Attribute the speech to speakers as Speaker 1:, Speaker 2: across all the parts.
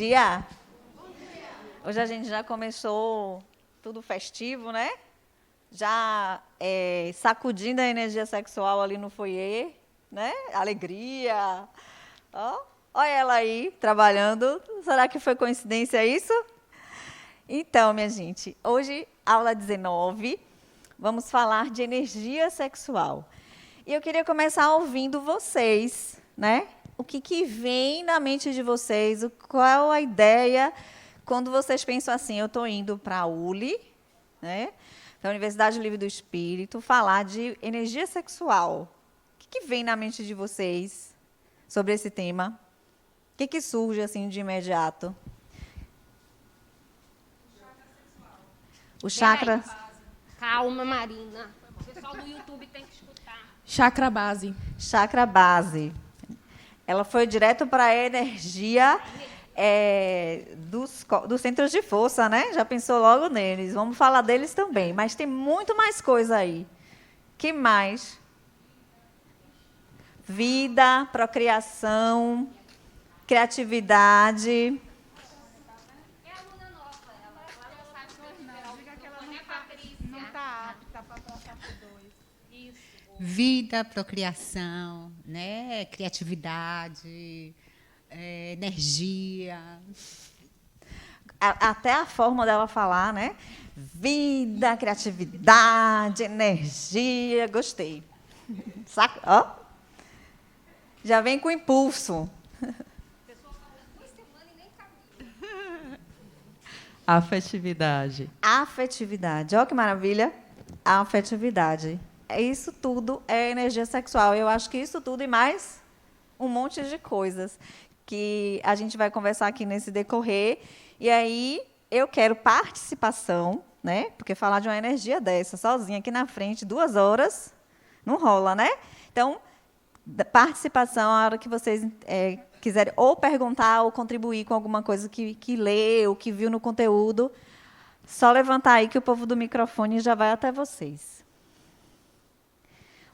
Speaker 1: dia. Hoje a gente já começou tudo festivo, né? Já sacudindo a energia sexual ali no foyer, né? Alegria. Ó, olha ela aí, trabalhando. Será que foi coincidência isso? Então, minha gente, hoje, aula 19, vamos falar de energia sexual. E eu queria começar ouvindo vocês, né? O que vem na mente de vocês, qual a ideia quando vocês pensam assim, eu estou indo para a ULI, né? Da Universidade Livre do Espírito, falar de energia sexual. O que vem na mente de vocês sobre esse tema? O que surge assim de imediato? O chakra.
Speaker 2: Calma, Marina. O pessoal do YouTube tem que escutar.
Speaker 3: Chakra base.
Speaker 1: Chakra base. Ela foi direto para a energia dos centros de força, né? Já pensou logo neles. Vamos falar deles também. Mas tem muito mais coisa aí. Que mais? Vida, procriação, criatividade.
Speaker 2: É aluna nova, ela não sabe
Speaker 4: Não, diga que ela não está apta para passar por dois.
Speaker 2: isso.
Speaker 5: Vida, procriação, né? Criatividade, energia.
Speaker 1: Até a forma dela falar, né? Vida, criatividade, energia. Gostei. Saca? Ó. Já vem com impulso.
Speaker 3: Afetividade.
Speaker 1: Afetividade. Olha que maravilha. Afetividade. Isso tudo é energia sexual. Eu acho que isso tudo e mais um monte de coisas que a gente vai conversar aqui nesse decorrer. E aí eu quero participação, né? Porque falar de uma energia dessa, sozinha aqui na frente, 2 horas, não rola, né? Então, participação, a hora que vocês quiserem ou perguntar ou contribuir com alguma coisa que leu, que viu no conteúdo, só levantar aí que o povo do microfone já vai até vocês.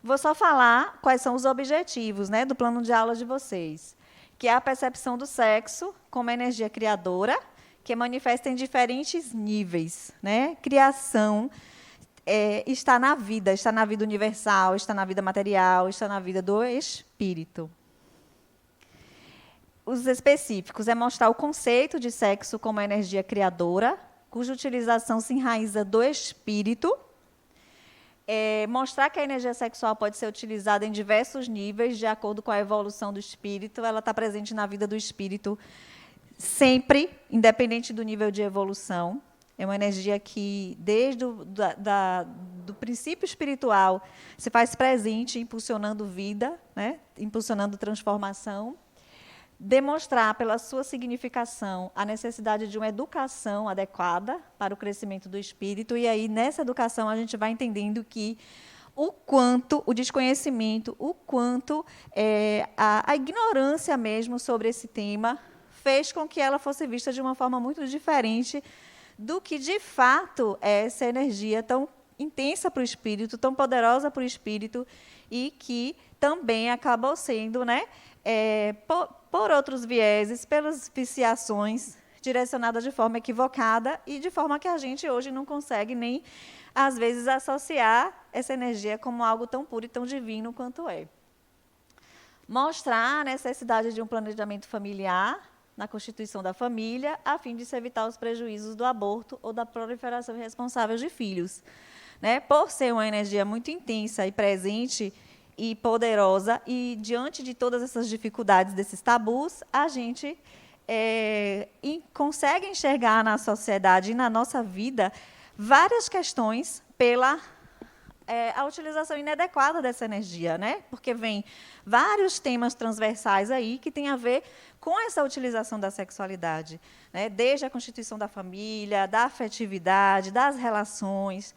Speaker 1: Vou só falar quais são os objetivos, né, do plano de aula de vocês, que é a percepção do sexo como energia criadora, que é manifesta em diferentes níveis, né? Criação está na vida universal, está na vida material, está na vida do espírito. Os específicos é mostrar o conceito de sexo como energia criadora, cuja utilização se enraiza do espírito. Mostrar que a energia sexual pode ser utilizada em diversos níveis, de acordo com a evolução do espírito. Ela está presente na vida do espírito sempre, independente do nível de evolução. É uma energia que, desde do princípio espiritual, se faz presente, impulsionando vida, né? Impulsionando transformação. Demonstrar, pela sua significação, a necessidade de uma educação adequada para o crescimento do espírito. E aí, nessa educação, a gente vai entendendo que o quanto o desconhecimento, o quanto a ignorância mesmo sobre esse tema fez com que ela fosse vista de uma forma muito diferente do que, de fato, é essa energia tão intensa para o espírito, tão poderosa para o espírito, e que também acabou sendo, né, por outros vieses, pelas viciações, direcionada de forma equivocada e de forma que a gente hoje não consegue nem, às vezes, associar essa energia como algo tão puro e tão divino quanto é. Mostrar a necessidade de um planejamento familiar na constituição da família, a fim de se evitar os prejuízos do aborto ou da proliferação irresponsável de filhos. Né? Por ser uma energia muito intensa e presente e poderosa, e diante de todas essas dificuldades, desses tabus, a gente consegue enxergar na sociedade e na nossa vida várias questões pela a utilização inadequada dessa energia, né? Porque vem vários temas transversais aí que têm a ver com essa utilização da sexualidade, né? Desde a constituição da família, da afetividade, das relações,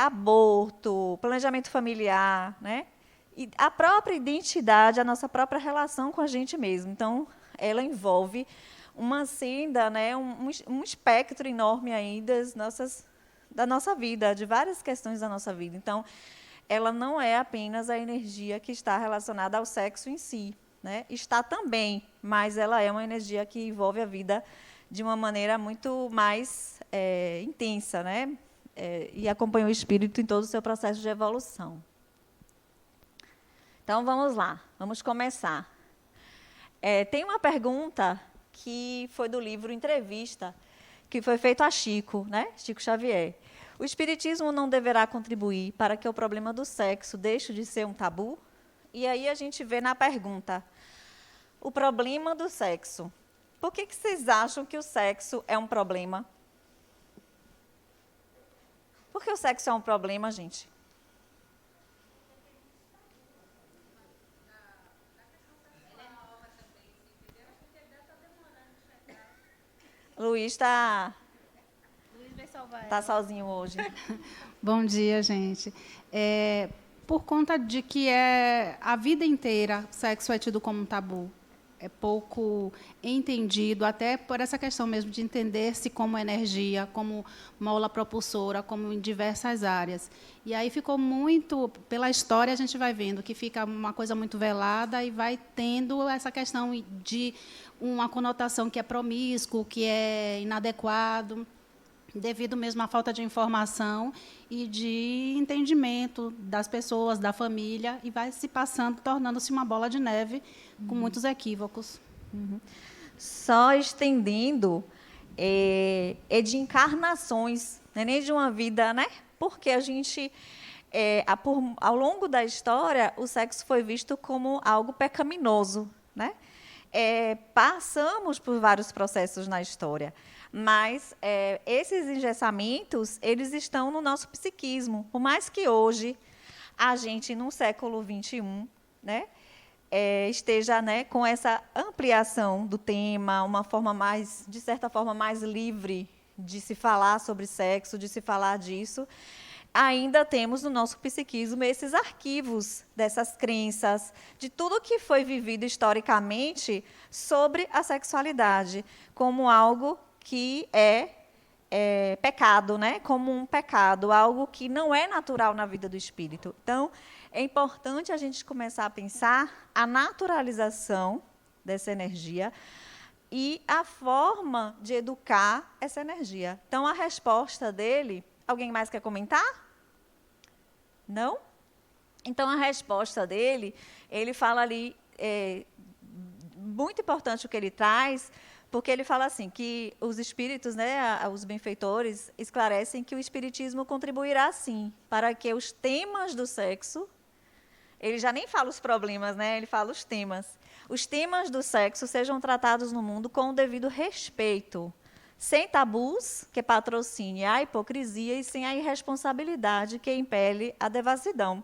Speaker 1: aborto, planejamento familiar, né? E a própria identidade, a nossa própria relação com a gente mesmo. Então, ela envolve uma senda, né? um espectro enorme aí da nossa vida, de várias questões da nossa vida. Então, ela não é apenas a energia que está relacionada ao sexo em si, né? Está também, mas ela é uma energia que envolve a vida de uma maneira muito mais intensa, né? E acompanha o espírito em todo o seu processo de evolução. Então, vamos lá, vamos começar. Tem uma pergunta que foi do livro Entrevista, que foi feito a Chico, né? Chico Xavier. O espiritismo não deverá contribuir para que o problema do sexo deixe de ser um tabu? E aí a gente vê na pergunta, o problema do sexo. Por que vocês acham que o sexo é um problema? Por que o sexo é um problema, gente? Luiz está sozinho hoje.
Speaker 4: Bom dia, gente. Por conta de que a vida inteira o sexo é tido como um tabu, é pouco entendido, até por essa questão mesmo de entender-se como energia, como mola propulsora, como em diversas áreas. E aí ficou muito, pela história a gente vai vendo que fica uma coisa muito velada e vai tendo essa questão de uma conotação que é promíscuo, que é inadequado, devido mesmo à falta de informação e de entendimento das pessoas, da família, e vai se passando, tornando-se uma bola de neve com muitos equívocos.
Speaker 1: Só estendendo, de encarnações, não é nem de uma vida, né? Porque a gente, ao longo da história, o sexo foi visto como algo pecaminoso, né? Passamos por vários processos na história, mas esses engessamentos, eles estão no nosso psiquismo. Por mais que hoje a gente, no século XXI, né, esteja, né, com essa ampliação do tema, uma forma mais, de certa forma, mais livre de se falar sobre sexo, de se falar disso, ainda temos no nosso psiquismo esses arquivos dessas crenças, de tudo que foi vivido historicamente sobre a sexualidade, como algo que é pecado, né? Como um pecado, algo que não é natural na vida do espírito. Então, é importante a gente começar a pensar a naturalização dessa energia e a forma de educar essa energia. Então, a resposta dele... Alguém mais quer comentar? Não? Então, a resposta dele, ele fala ali, muito importante o que ele traz, porque ele fala assim, que os espíritos, né, os benfeitores, esclarecem que o espiritismo contribuirá, sim, para que os temas do sexo, ele já nem fala os problemas, né, ele fala os temas do sexo sejam tratados no mundo com o devido respeito, sem tabus que patrocine a hipocrisia e sem a irresponsabilidade que impele a devassidão.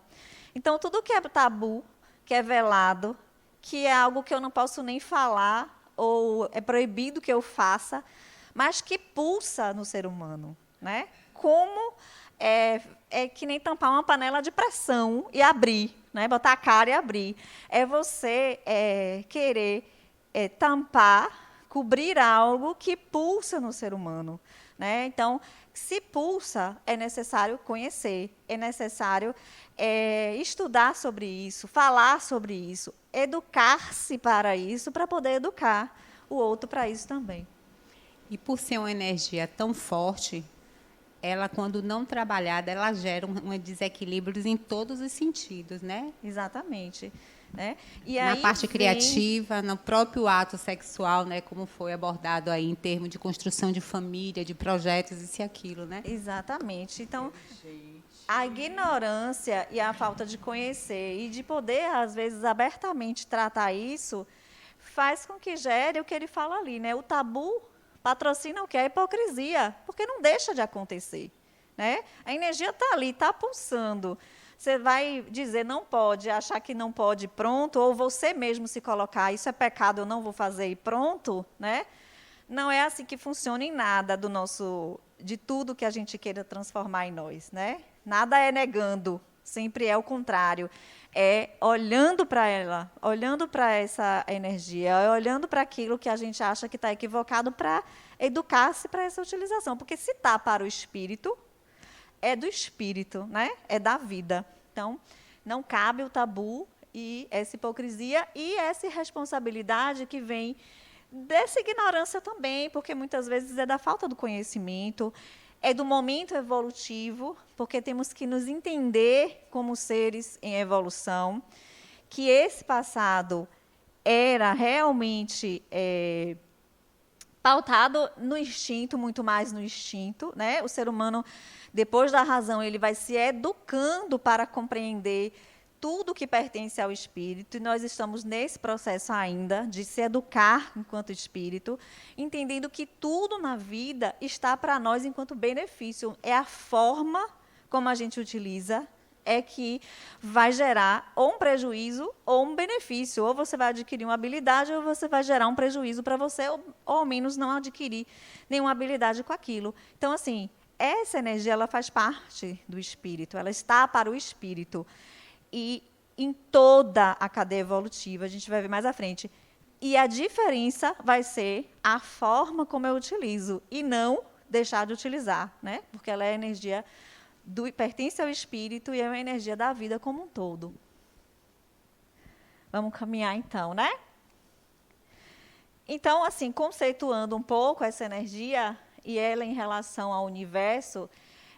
Speaker 1: Então, tudo que é tabu, que é velado, que é algo que eu não posso nem falar, ou é proibido que eu faça, mas que pulsa no ser humano, né? Como é que nem tampar uma panela de pressão e abrir, né? Botar a cara e abrir. É você querer tampar, cobrir algo que pulsa no ser humano, né? Então, se pulsa, é necessário conhecer, é necessário estudar sobre isso, falar sobre isso, educar-se para isso, para poder educar o outro para isso também.
Speaker 5: E por ser uma energia tão forte, ela, quando não trabalhada, ela gera um desequilíbrio em todos os sentidos, né?
Speaker 1: Exatamente. Né? E
Speaker 5: na
Speaker 1: aí
Speaker 5: parte criativa, no próprio ato sexual, né, como foi abordado aí em termos de construção de família, de projetos, isso e aquilo, né?
Speaker 1: Exatamente. Então, a ignorância e a falta de conhecer e de poder, às vezes, abertamente tratar isso, faz com que gere o que ele fala ali, né? O tabu patrocina o que? A hipocrisia, porque não deixa de acontecer, né? A energia está ali, está pulsando. Você vai dizer não pode, achar que não pode, pronto, ou você mesmo se colocar, isso é pecado, eu não vou fazer e pronto, né? Não é assim que funciona em nada de tudo que a gente queira transformar em nós, né? Nada é negando, sempre é o contrário. É olhando para ela, olhando para essa energia, olhando para aquilo que a gente acha que está equivocado para educar-se para essa utilização. Porque se está para o espírito, é do espírito, né? É da vida. Então, não cabe o tabu e essa hipocrisia e essa irresponsabilidade que vem dessa ignorância também, porque muitas vezes é da falta do conhecimento, é do momento evolutivo, porque temos que nos entender como seres em evolução, que esse passado era realmente pautado no instinto, muito mais no instinto, né? O ser humano, depois da razão, ele vai se educando para compreender tudo que pertence ao espírito, e nós estamos nesse processo ainda de se educar enquanto espírito, entendendo que tudo na vida está para nós enquanto benefício. É a forma como a gente utiliza é que vai gerar ou um prejuízo ou um benefício. Ou você vai adquirir uma habilidade ou você vai gerar um prejuízo para você, ou ao menos não adquirir nenhuma habilidade com aquilo. Então, assim, essa energia ela faz parte do espírito, ela está para o espírito. E em toda a cadeia evolutiva, a gente vai ver mais à frente. E a diferença vai ser a forma como eu utilizo e não deixar de utilizar, né? Porque ela é energia pertence ao espírito e é uma energia da vida como um todo. Vamos caminhar então, né? Então, assim, conceituando um pouco essa energia e ela em relação ao universo,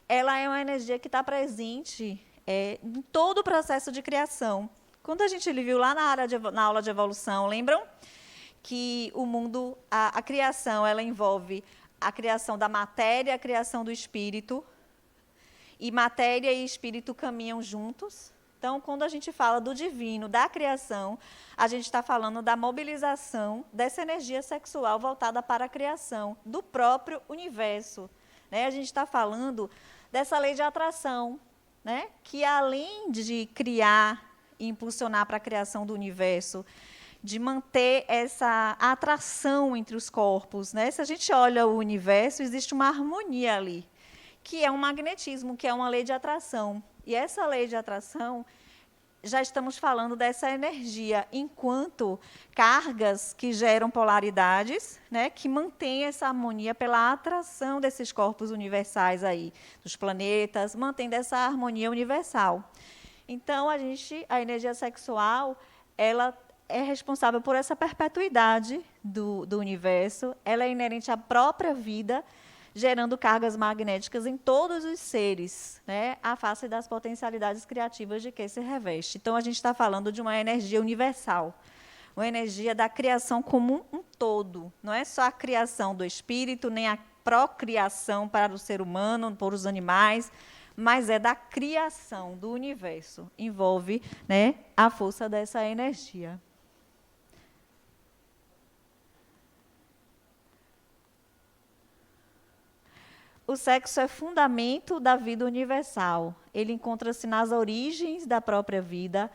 Speaker 1: ela é uma energia que está presente em todo o processo de criação. Quando a gente viu lá na aula de evolução, lembram? Que o mundo, a criação, ela envolve a criação da matéria, a criação do espírito, e matéria e espírito caminham juntos. Então, quando a gente fala do divino, da criação, a gente está falando da mobilização dessa energia sexual voltada para a criação do próprio universo, né? A gente está falando dessa lei de atração, né? Que além de criar e impulsionar para a criação do universo, de manter essa atração entre os corpos, né? Se a gente olha o universo, existe uma harmonia ali, que é um magnetismo, que é uma lei de atração. E essa lei de atração, já estamos falando dessa energia, enquanto cargas que geram polaridades, né, que mantêm essa harmonia pela atração desses corpos universais aí, dos planetas, mantendo essa harmonia universal. Então, a energia sexual, ela é responsável por essa perpetuidade do universo, ela é inerente à própria vida, gerando cargas magnéticas em todos os seres, né, à face das potencialidades criativas de que se reveste. Então, a gente está falando de uma energia universal, uma energia da criação como um todo. Não é só a criação do espírito, nem a procriação para o ser humano, para os animais, mas é da criação do universo. Envolve, né, a força dessa energia. O sexo é fundamento da vida universal. Ele encontra-se nas origens da própria vida,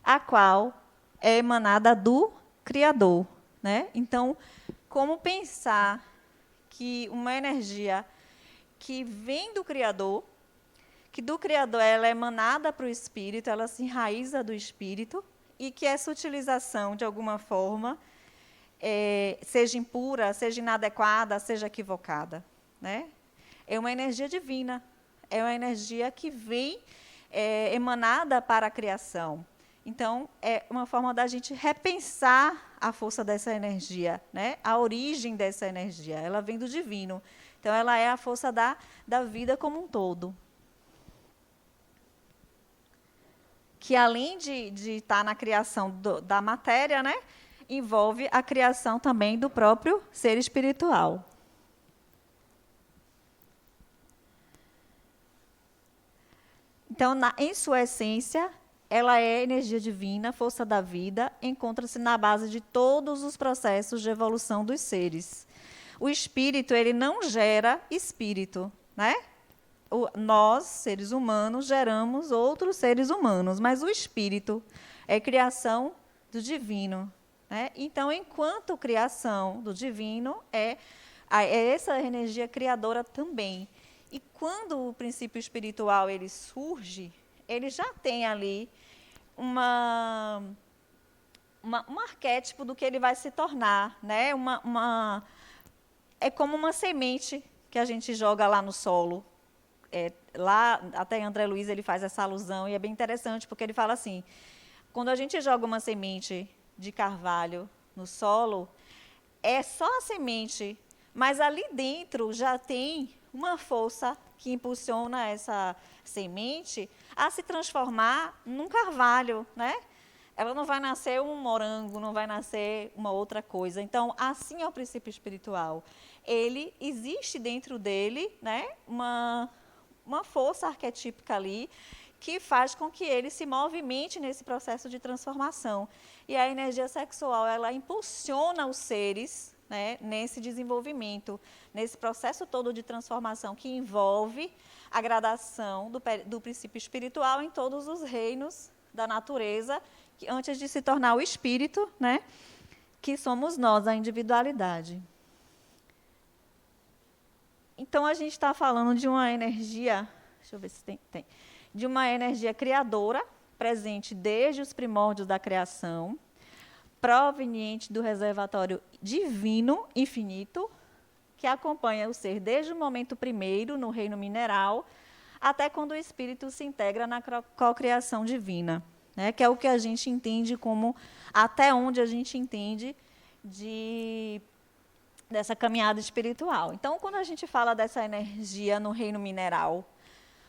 Speaker 1: a qual é emanada do Criador, né? Então, como pensar que uma energia que vem do Criador, que do Criador ela é emanada para o Espírito, ela se enraiza do Espírito, e que essa utilização, de alguma forma, seja impura, seja inadequada, seja equivocada, né? É uma energia divina, é uma energia que vem emanada para a criação. Então, é uma forma da gente repensar a força dessa energia, né? A origem dessa energia. Ela vem do divino. Então, ela é a força da vida como um todo. Que, além de estar na criação da matéria, né, envolve a criação também do próprio ser espiritual. Então, em sua essência, ela é energia divina, força da vida, encontra-se na base de todos os processos de evolução dos seres. O espírito, ele não gera espírito, né? Nós, seres humanos, geramos outros seres humanos, mas o espírito é criação do divino, né? Então, enquanto criação do divino, é essa energia criadora também. E quando o princípio espiritual ele surge, ele já tem ali um arquétipo do que ele vai se tornar, né? É como uma semente que a gente joga lá no solo. Lá, até André Luiz ele faz essa alusão, e é bem interessante, porque ele fala assim, Quando a gente joga uma semente de carvalho no solo, é só a semente, mas ali dentro já tem uma força que impulsiona essa semente a se transformar num carvalho, né? Ela não vai nascer um morango, não vai nascer uma outra coisa. Então, assim é o princípio espiritual. Ele existe dentro dele, né, uma força arquetípica ali que faz com que ele se movimente nesse processo de transformação. E a energia sexual, ela impulsiona os seres, né, nesse desenvolvimento, nesse processo todo de transformação que envolve a gradação do princípio espiritual em todos os reinos da natureza, que antes de se tornar o espírito, né, que somos nós, a individualidade. Então, a gente está falando de uma energia, deixa eu ver se tem, de uma energia criadora, presente desde os primórdios da criação, proveniente do reservatório divino infinito, que acompanha o ser desde o momento primeiro, no reino mineral, até quando o espírito se integra na cocriação divina, né, que é o que a gente entende como, até onde a gente entende dessa caminhada espiritual. Então, quando a gente fala dessa energia no reino mineral,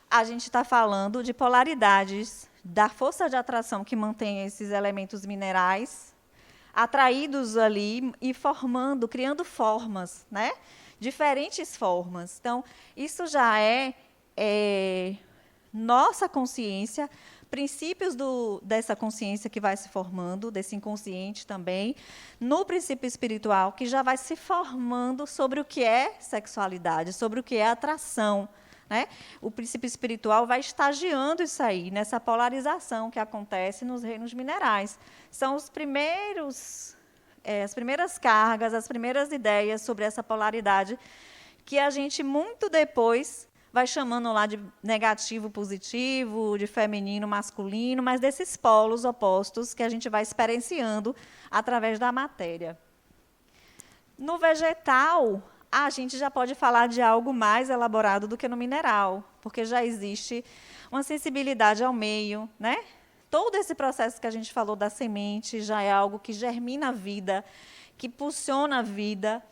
Speaker 1: a gente está falando de polaridades da força de atração que mantém esses elementos minerais atraídos ali e formando, criando formas, né? Diferentes formas. Então, isso já é nossa consciência, princípios dessa consciência que vai se formando, desse inconsciente também, no princípio espiritual, que já vai se formando sobre o que é sexualidade, sobre o que é atração, né? O princípio espiritual vai estagiando isso aí, nessa polarização que acontece nos reinos minerais. São as primeiras cargas, as primeiras ideias sobre essa polaridade que a gente, muito depois, vai chamando lá de negativo, positivo, de feminino, masculino, mas desses polos opostos que a gente vai experienciando através da matéria. No vegetal, a gente já pode falar de algo mais elaborado do que no mineral, porque já existe uma sensibilidade ao meio, né? Todo esse processo que a gente falou da semente já é algo que germina a vida, que impulsiona a vida.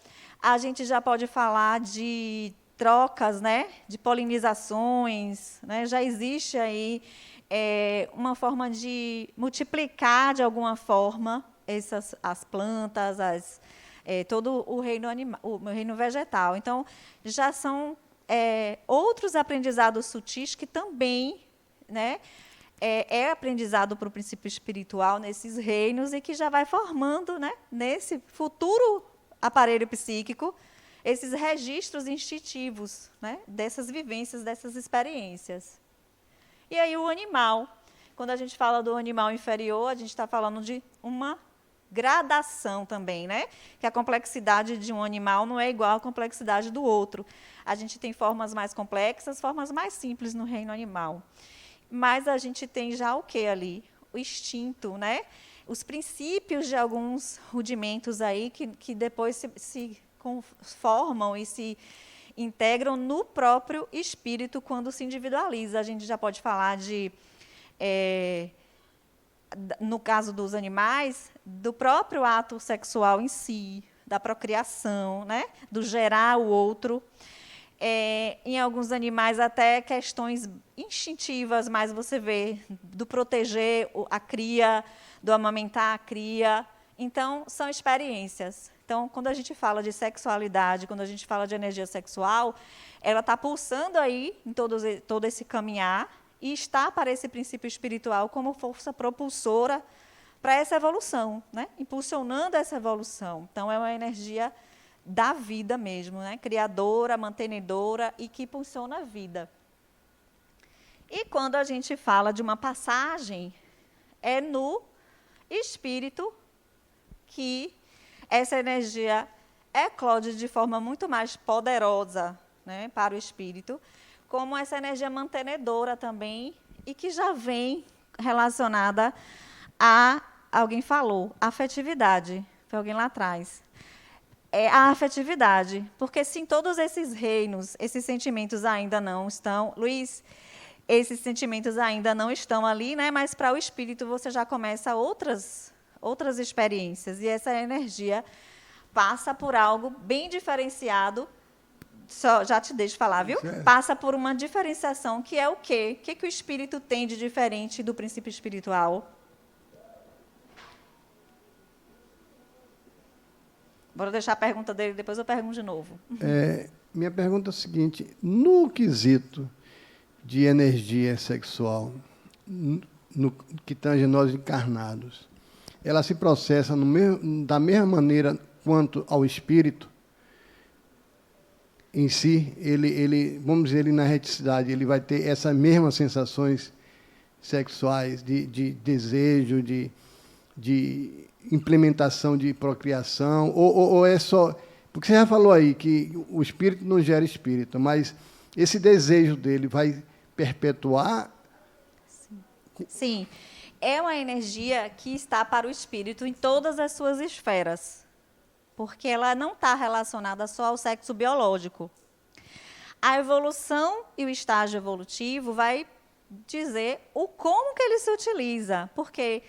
Speaker 1: A gente já pode falar de trocas, né, de polinizações, né? Já existe aí uma forma de multiplicar de alguma forma as plantas, todo o reino animal, o reino vegetal. Então, já são outros aprendizados sutis que também, né, é aprendizado para o princípio espiritual nesses reinos e que já vai formando, né, nesse futuro aparelho psíquico, esses registros instintivos, né, dessas vivências, dessas experiências. E aí o animal, quando a gente fala do animal inferior, a gente está falando de uma gradação também, né? Que a complexidade de um animal não é igual à complexidade do outro. A gente tem formas mais complexas, formas mais simples no reino animal. Mas a gente tem já o que ali? O instinto, né? Os princípios de alguns rudimentos aí que depois se formam e se integram no próprio espírito quando se individualiza. A gente já pode falar no caso dos animais, do próprio ato sexual em si, da procriação, né? Do gerar o outro. Em alguns animais, até questões instintivas, mas você vê, do proteger a cria, do amamentar a cria. Então, são experiências. Então, quando a gente fala de sexualidade, quando a gente fala de energia sexual, ela está pulsando aí em todo esse caminhar e está para esse princípio espiritual como força propulsora para essa evolução, né? Impulsionando essa evolução. Então, é uma energia da vida mesmo, né? Criadora, mantenedora e que impulsiona a vida. E quando a gente fala de uma passagem, é no espírito que essa energia eclode de forma muito mais poderosa, né, para o espírito, como essa energia mantenedora também, e que já vem relacionada a, alguém falou, afetividade, foi alguém lá atrás. A afetividade, porque se em todos esses reinos, esses sentimentos ainda não estão... Luiz, esses sentimentos ainda não estão ali, né? Mas para o espírito você já começa outras experiências. E essa energia passa por algo bem diferenciado. Já te deixo falar, viu?
Speaker 6: Certo.
Speaker 1: Passa por uma diferenciação que é o quê? O que o espírito tem de diferente do princípio espiritual? Vou deixar a pergunta dele, depois eu pergunto de novo.
Speaker 6: Minha pergunta é a seguinte: no quesito de energia sexual, no que tange nós encarnados, ela se processa da mesma maneira quanto ao espírito em si? Ele, vamos dizer, ele na reticidade, ele vai ter essas mesmas sensações sexuais, de desejo, de implementação de procriação, ou é só... Porque você já falou aí que o espírito não gera espírito, mas esse desejo dele vai perpetuar?
Speaker 1: Sim. É uma energia que está para o espírito em todas as suas esferas, porque ela não está relacionada só ao sexo biológico. A evolução e o estágio evolutivo vai dizer como que ele se utiliza, porque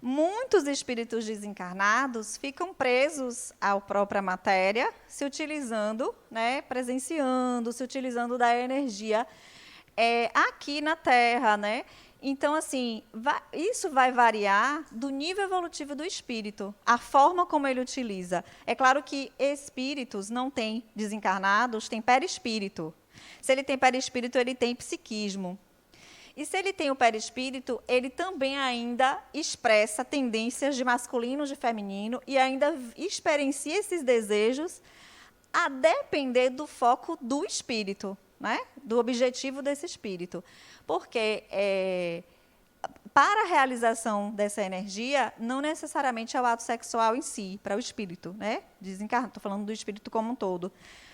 Speaker 1: muitos espíritos desencarnados ficam presos à própria matéria, se utilizando, né, presenciando, se utilizando da energia aqui na Terra, né? Então, assim, isso vai variar do nível evolutivo do espírito, a forma como ele utiliza. É claro que espíritos não têm desencarnados, têm perispírito. Se ele tem perispírito, ele tem psiquismo. E se ele tem o perispírito, ele também ainda expressa tendências de masculino, de feminino, e ainda experiencia esses desejos a depender do foco do espírito, né? Do objetivo desse espírito. Porque para a realização dessa energia, não necessariamente é o ato sexual em si, para o espírito, né? Estou falando do espírito como um todo.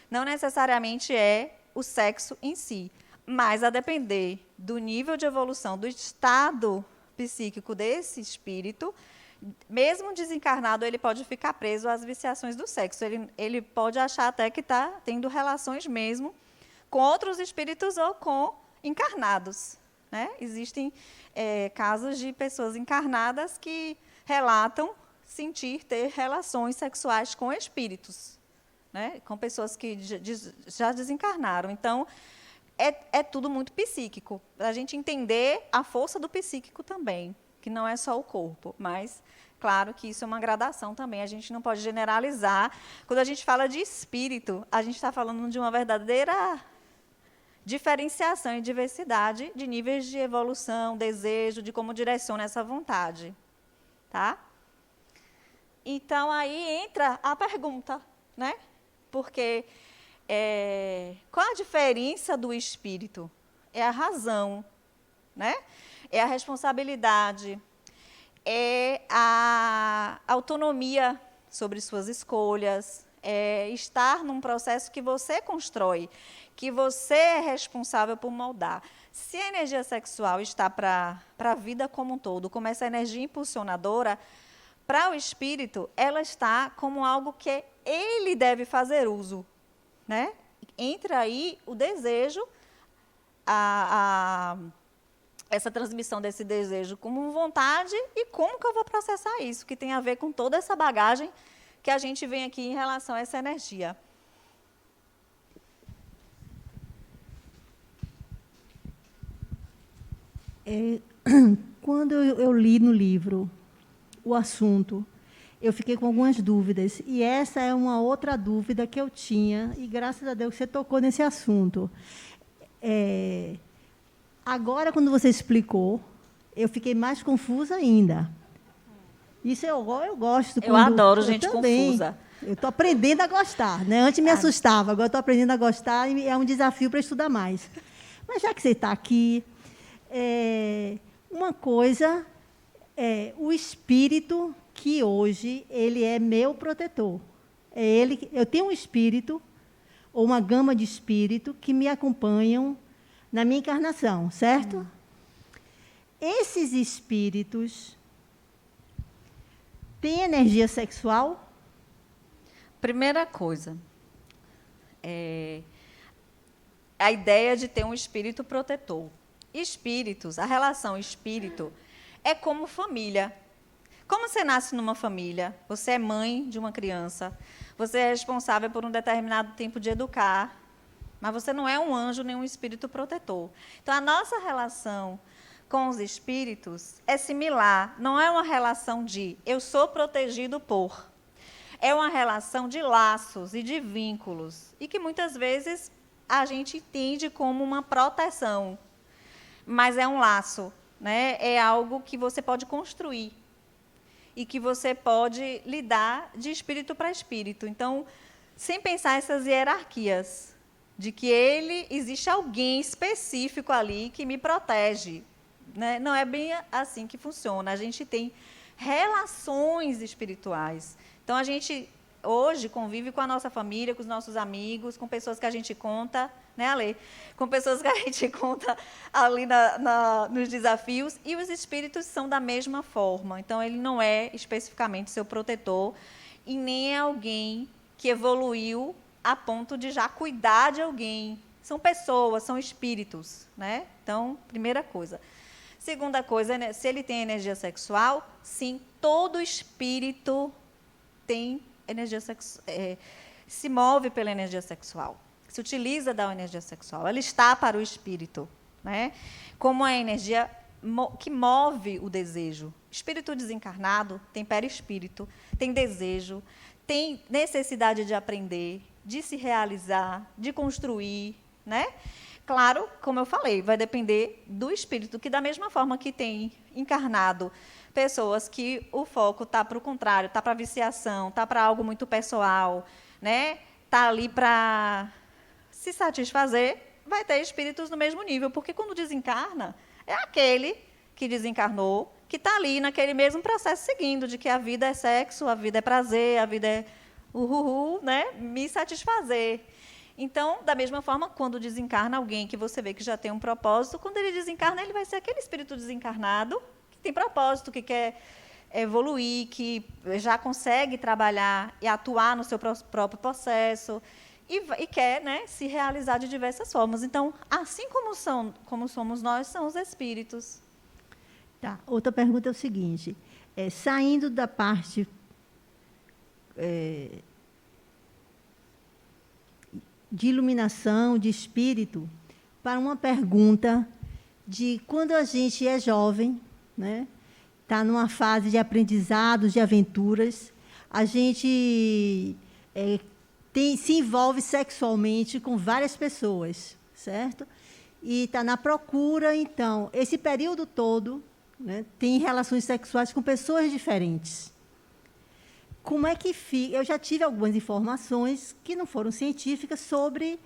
Speaker 1: Não necessariamente é o sexo em si, mas a depender do nível de evolução, do estado psíquico desse espírito, mesmo desencarnado, ele pode ficar preso às viciações do sexo. Ele pode achar até que está tendo relações mesmo com outros espíritos ou com encarnados, né? Existem casos de pessoas encarnadas que relatam ter relações sexuais com espíritos, né? Com pessoas que já desencarnaram. Então, é tudo muito psíquico, para a gente entender a força do psíquico também, que não é só o corpo, mas, claro que isso é uma gradação também, a gente não pode generalizar. Quando a gente fala de espírito, a gente está falando de uma verdadeira diferenciação e diversidade de níveis de evolução, desejo, de como direciona essa vontade. Tá? Então, aí entra a pergunta, né? Porque... qual a diferença do espírito? É a razão, né? É a responsabilidade, é a autonomia sobre suas escolhas, é estar num processo que você constrói, que você é responsável por moldar. Se a energia sexual está para a vida como um todo, como essa energia impulsionadora, para o espírito, ela está como algo que ele deve fazer uso, né? Entra aí o desejo, essa transmissão desse desejo como vontade e como que eu vou processar isso, que tem a ver com toda essa bagagem que a gente vem aqui em relação a essa energia.
Speaker 7: Quando eu li no livro o assunto, eu fiquei com algumas dúvidas, e essa é uma outra dúvida que eu tinha, e graças a Deus você tocou nesse assunto. Agora, quando você explicou, eu fiquei mais confusa ainda. Isso eu gosto.
Speaker 1: Eu adoro gente confusa.
Speaker 7: Eu estou aprendendo a gostar, né? Antes me assustava, agora estou aprendendo a gostar, e é um desafio para estudar mais. Mas já que você está aqui, uma coisa o espírito que hoje ele é meu protetor. Eu tenho um espírito, ou uma gama de espírito, que me acompanham na minha encarnação, certo? Esses espíritos têm energia sexual?
Speaker 1: Primeira coisa, a ideia de ter um espírito protetor. espíritos, a relação espírito é como família. Como você nasce numa família, você é mãe de uma criança, você é responsável por um determinado tempo de educar, mas você não é um anjo nem um espírito protetor. Então, a nossa relação com os espíritos é similar, não é uma relação de eu sou protegido por. É uma relação de laços e de vínculos, e que muitas vezes a gente entende como uma proteção, mas é um laço, né? É algo que você pode construir e que você pode lidar de espírito para espírito. Então, sem pensar essas hierarquias, de que existe alguém específico ali que me protege, né? Não é bem assim que funciona. A gente tem relações espirituais. Então, a gente hoje convive com a nossa família, com os nossos amigos, com pessoas que a gente conta, né, Ale? Com pessoas que a gente conta ali nos desafios, e os espíritos são da mesma forma. Então, ele não é especificamente seu protetor e nem é alguém que evoluiu a ponto de já cuidar de alguém. São pessoas, são espíritos, né? Então, primeira coisa. Segunda coisa, né, se ele tem energia sexual, sim, todo espírito tem energia sexual, se move pela energia sexual, se utiliza da energia sexual, ela está para o espírito, né? Como a energia que move o desejo. Espírito desencarnado tem perispírito, tem desejo, tem necessidade de aprender, de se realizar, de construir, né? Claro, como eu falei, vai depender do espírito, que da mesma forma que tem encarnado pessoas que o foco está para o contrário, está para a viciação, está para algo muito pessoal, né? Está ali para se satisfazer, vai ter espíritos no mesmo nível, porque quando desencarna, é aquele que desencarnou, que está ali naquele mesmo processo seguindo, de que a vida é sexo, a vida é prazer, a vida é né? Me satisfazer. Então, da mesma forma, quando desencarna alguém que você vê que já tem um propósito, quando ele desencarna, ele vai ser aquele espírito desencarnado que tem propósito, que quer evoluir, que já consegue trabalhar e atuar no seu próprio processo e quer, né, se realizar de diversas formas. Então, assim como somos nós, são os espíritos.
Speaker 7: Tá. Outra pergunta é o seguinte: saindo da parte de iluminação, de espírito, para uma pergunta de quando a gente é jovem, né, está numa fase de aprendizado, de aventuras, a gente se envolve sexualmente com várias pessoas, certo? E está na procura, então, esse período todo, né, tem relações sexuais com pessoas diferentes. Como é que fica? Eu já tive algumas informações que não foram científicas sobre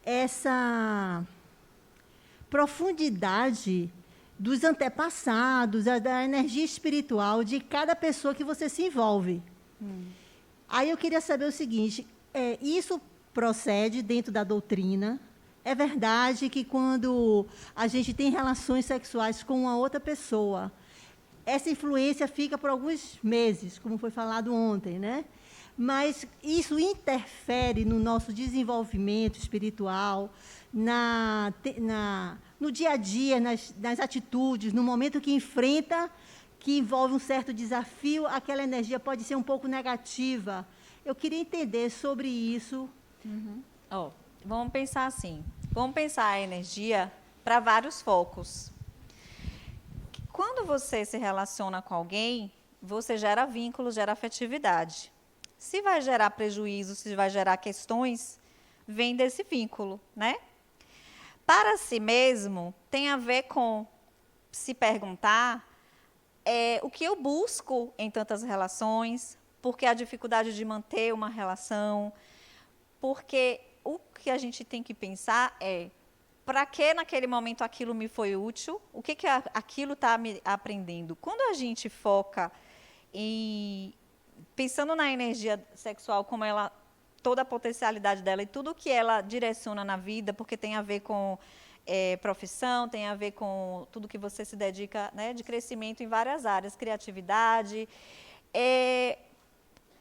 Speaker 7: essa profundidade dos antepassados, da energia espiritual de cada pessoa que você se envolve. Aí eu queria saber o seguinte: isso procede dentro da doutrina? É verdade que quando a gente tem relações sexuais com uma outra pessoa, essa influência fica por alguns meses, como foi falado ontem, né? Mas isso interfere no nosso desenvolvimento espiritual, no dia a dia, nas atitudes, no momento que enfrenta, que envolve um certo desafio, aquela energia pode ser um pouco negativa. Eu queria entender sobre isso.
Speaker 1: Vamos pensar assim. Vamos pensar a energia para vários focos. Quando você se relaciona com alguém, você gera vínculo, gera afetividade. Se vai gerar prejuízo, se vai gerar questões, vem desse vínculo, né? Para si mesmo, tem a ver com se perguntar o que eu busco em tantas relações, porque a dificuldade de manter uma relação, porque o que a gente tem que pensar para que naquele momento aquilo me foi útil, o que aquilo está me aprendendo. Quando a gente foca pensando na energia sexual, como ela, toda a potencialidade dela e tudo que ela direciona na vida, porque tem a ver com profissão, tem a ver com tudo que você se dedica, né, de crescimento em várias áreas, criatividade,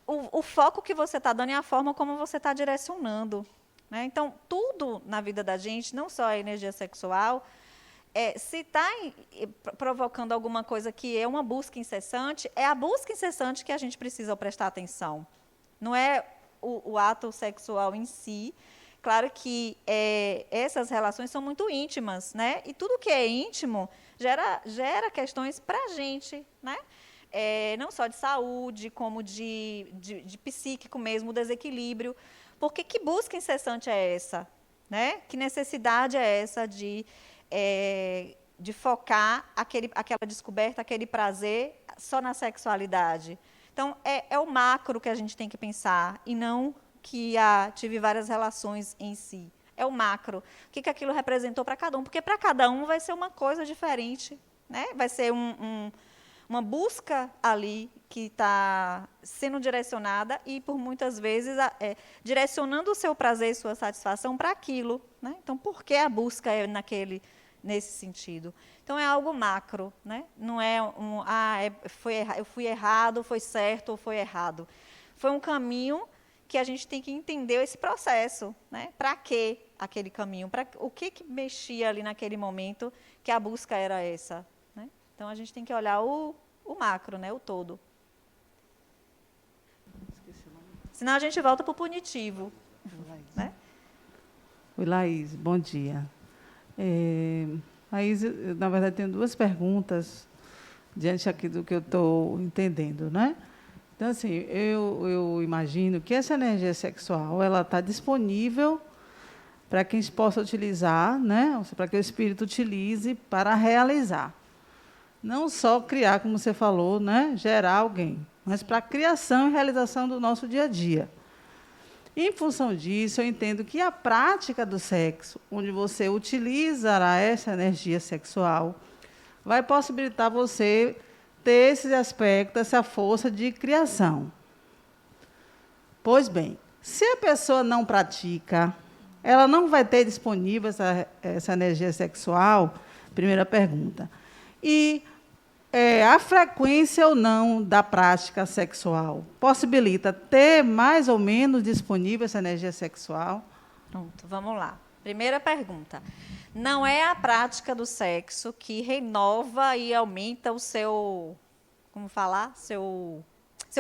Speaker 1: o foco que você está dando e a forma como você está direcionando. Né? Então, tudo na vida da gente, não só a energia sexual, se está provocando alguma coisa que é uma busca incessante, é a busca incessante que a gente precisa prestar atenção. Não é o ato sexual em si. Claro que essas relações são muito íntimas, né? E tudo que é íntimo gera questões para a gente, né? Não só de saúde, como de psíquico mesmo, desequilíbrio. Porque que busca incessante é essa? Né? Que necessidade é essa de focar aquela descoberta, aquele prazer só na sexualidade? Então, é o macro que a gente tem que pensar, e não que tive várias relações em si. É o macro. O que aquilo representou para cada um? Porque para cada um vai ser uma coisa diferente, né? Vai ser uma busca ali que está sendo direcionada e, por muitas vezes, direcionando o seu prazer e sua satisfação para aquilo, né? Então, por que a busca é nesse sentido? Então, é algo macro, né? Não é eu fui errado, foi certo ou foi errado. Foi um caminho que a gente tem que entender esse processo, né? Para que aquele caminho? O que mexia ali naquele momento que a busca era essa, né? Então, a gente tem que olhar o macro, né? O todo. Senão, a gente volta para o punitivo. Né?
Speaker 8: Oi, Laís, bom dia. Laís, eu, na verdade, tenho duas perguntas diante aqui do que eu estou entendendo, né? Então, assim, eu imagino que essa energia sexual ela está disponível para que a gente possa utilizar, né? Para que o espírito utilize para realizar. Não só criar, como você falou, né? Gerar alguém, mas para a criação e realização do nosso dia a dia. E, em função disso, eu entendo que a prática do sexo, onde você utilizará essa energia sexual, vai possibilitar você ter esse aspecto, essa força de criação. Pois bem, se a pessoa não pratica, ela não vai ter disponível essa energia sexual, primeira pergunta. E a frequência ou não da prática sexual possibilita ter mais ou menos disponível essa energia sexual?
Speaker 1: Pronto, vamos lá. Primeira pergunta. Não é a prática do sexo que renova e aumenta o seu, como falar? Seu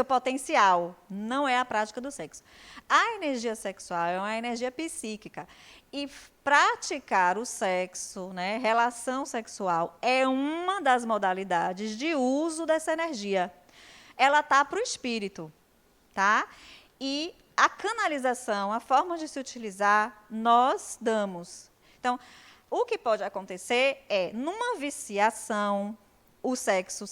Speaker 1: potencial. Não é a prática do sexo. A energia sexual é uma energia psíquica. E praticar o sexo, né, relação sexual, é uma das modalidades de uso dessa energia. Ela está para o espírito, tá? E a canalização, a forma de se utilizar, nós damos. Então, o que pode acontecer é, numa viciação, o sexo,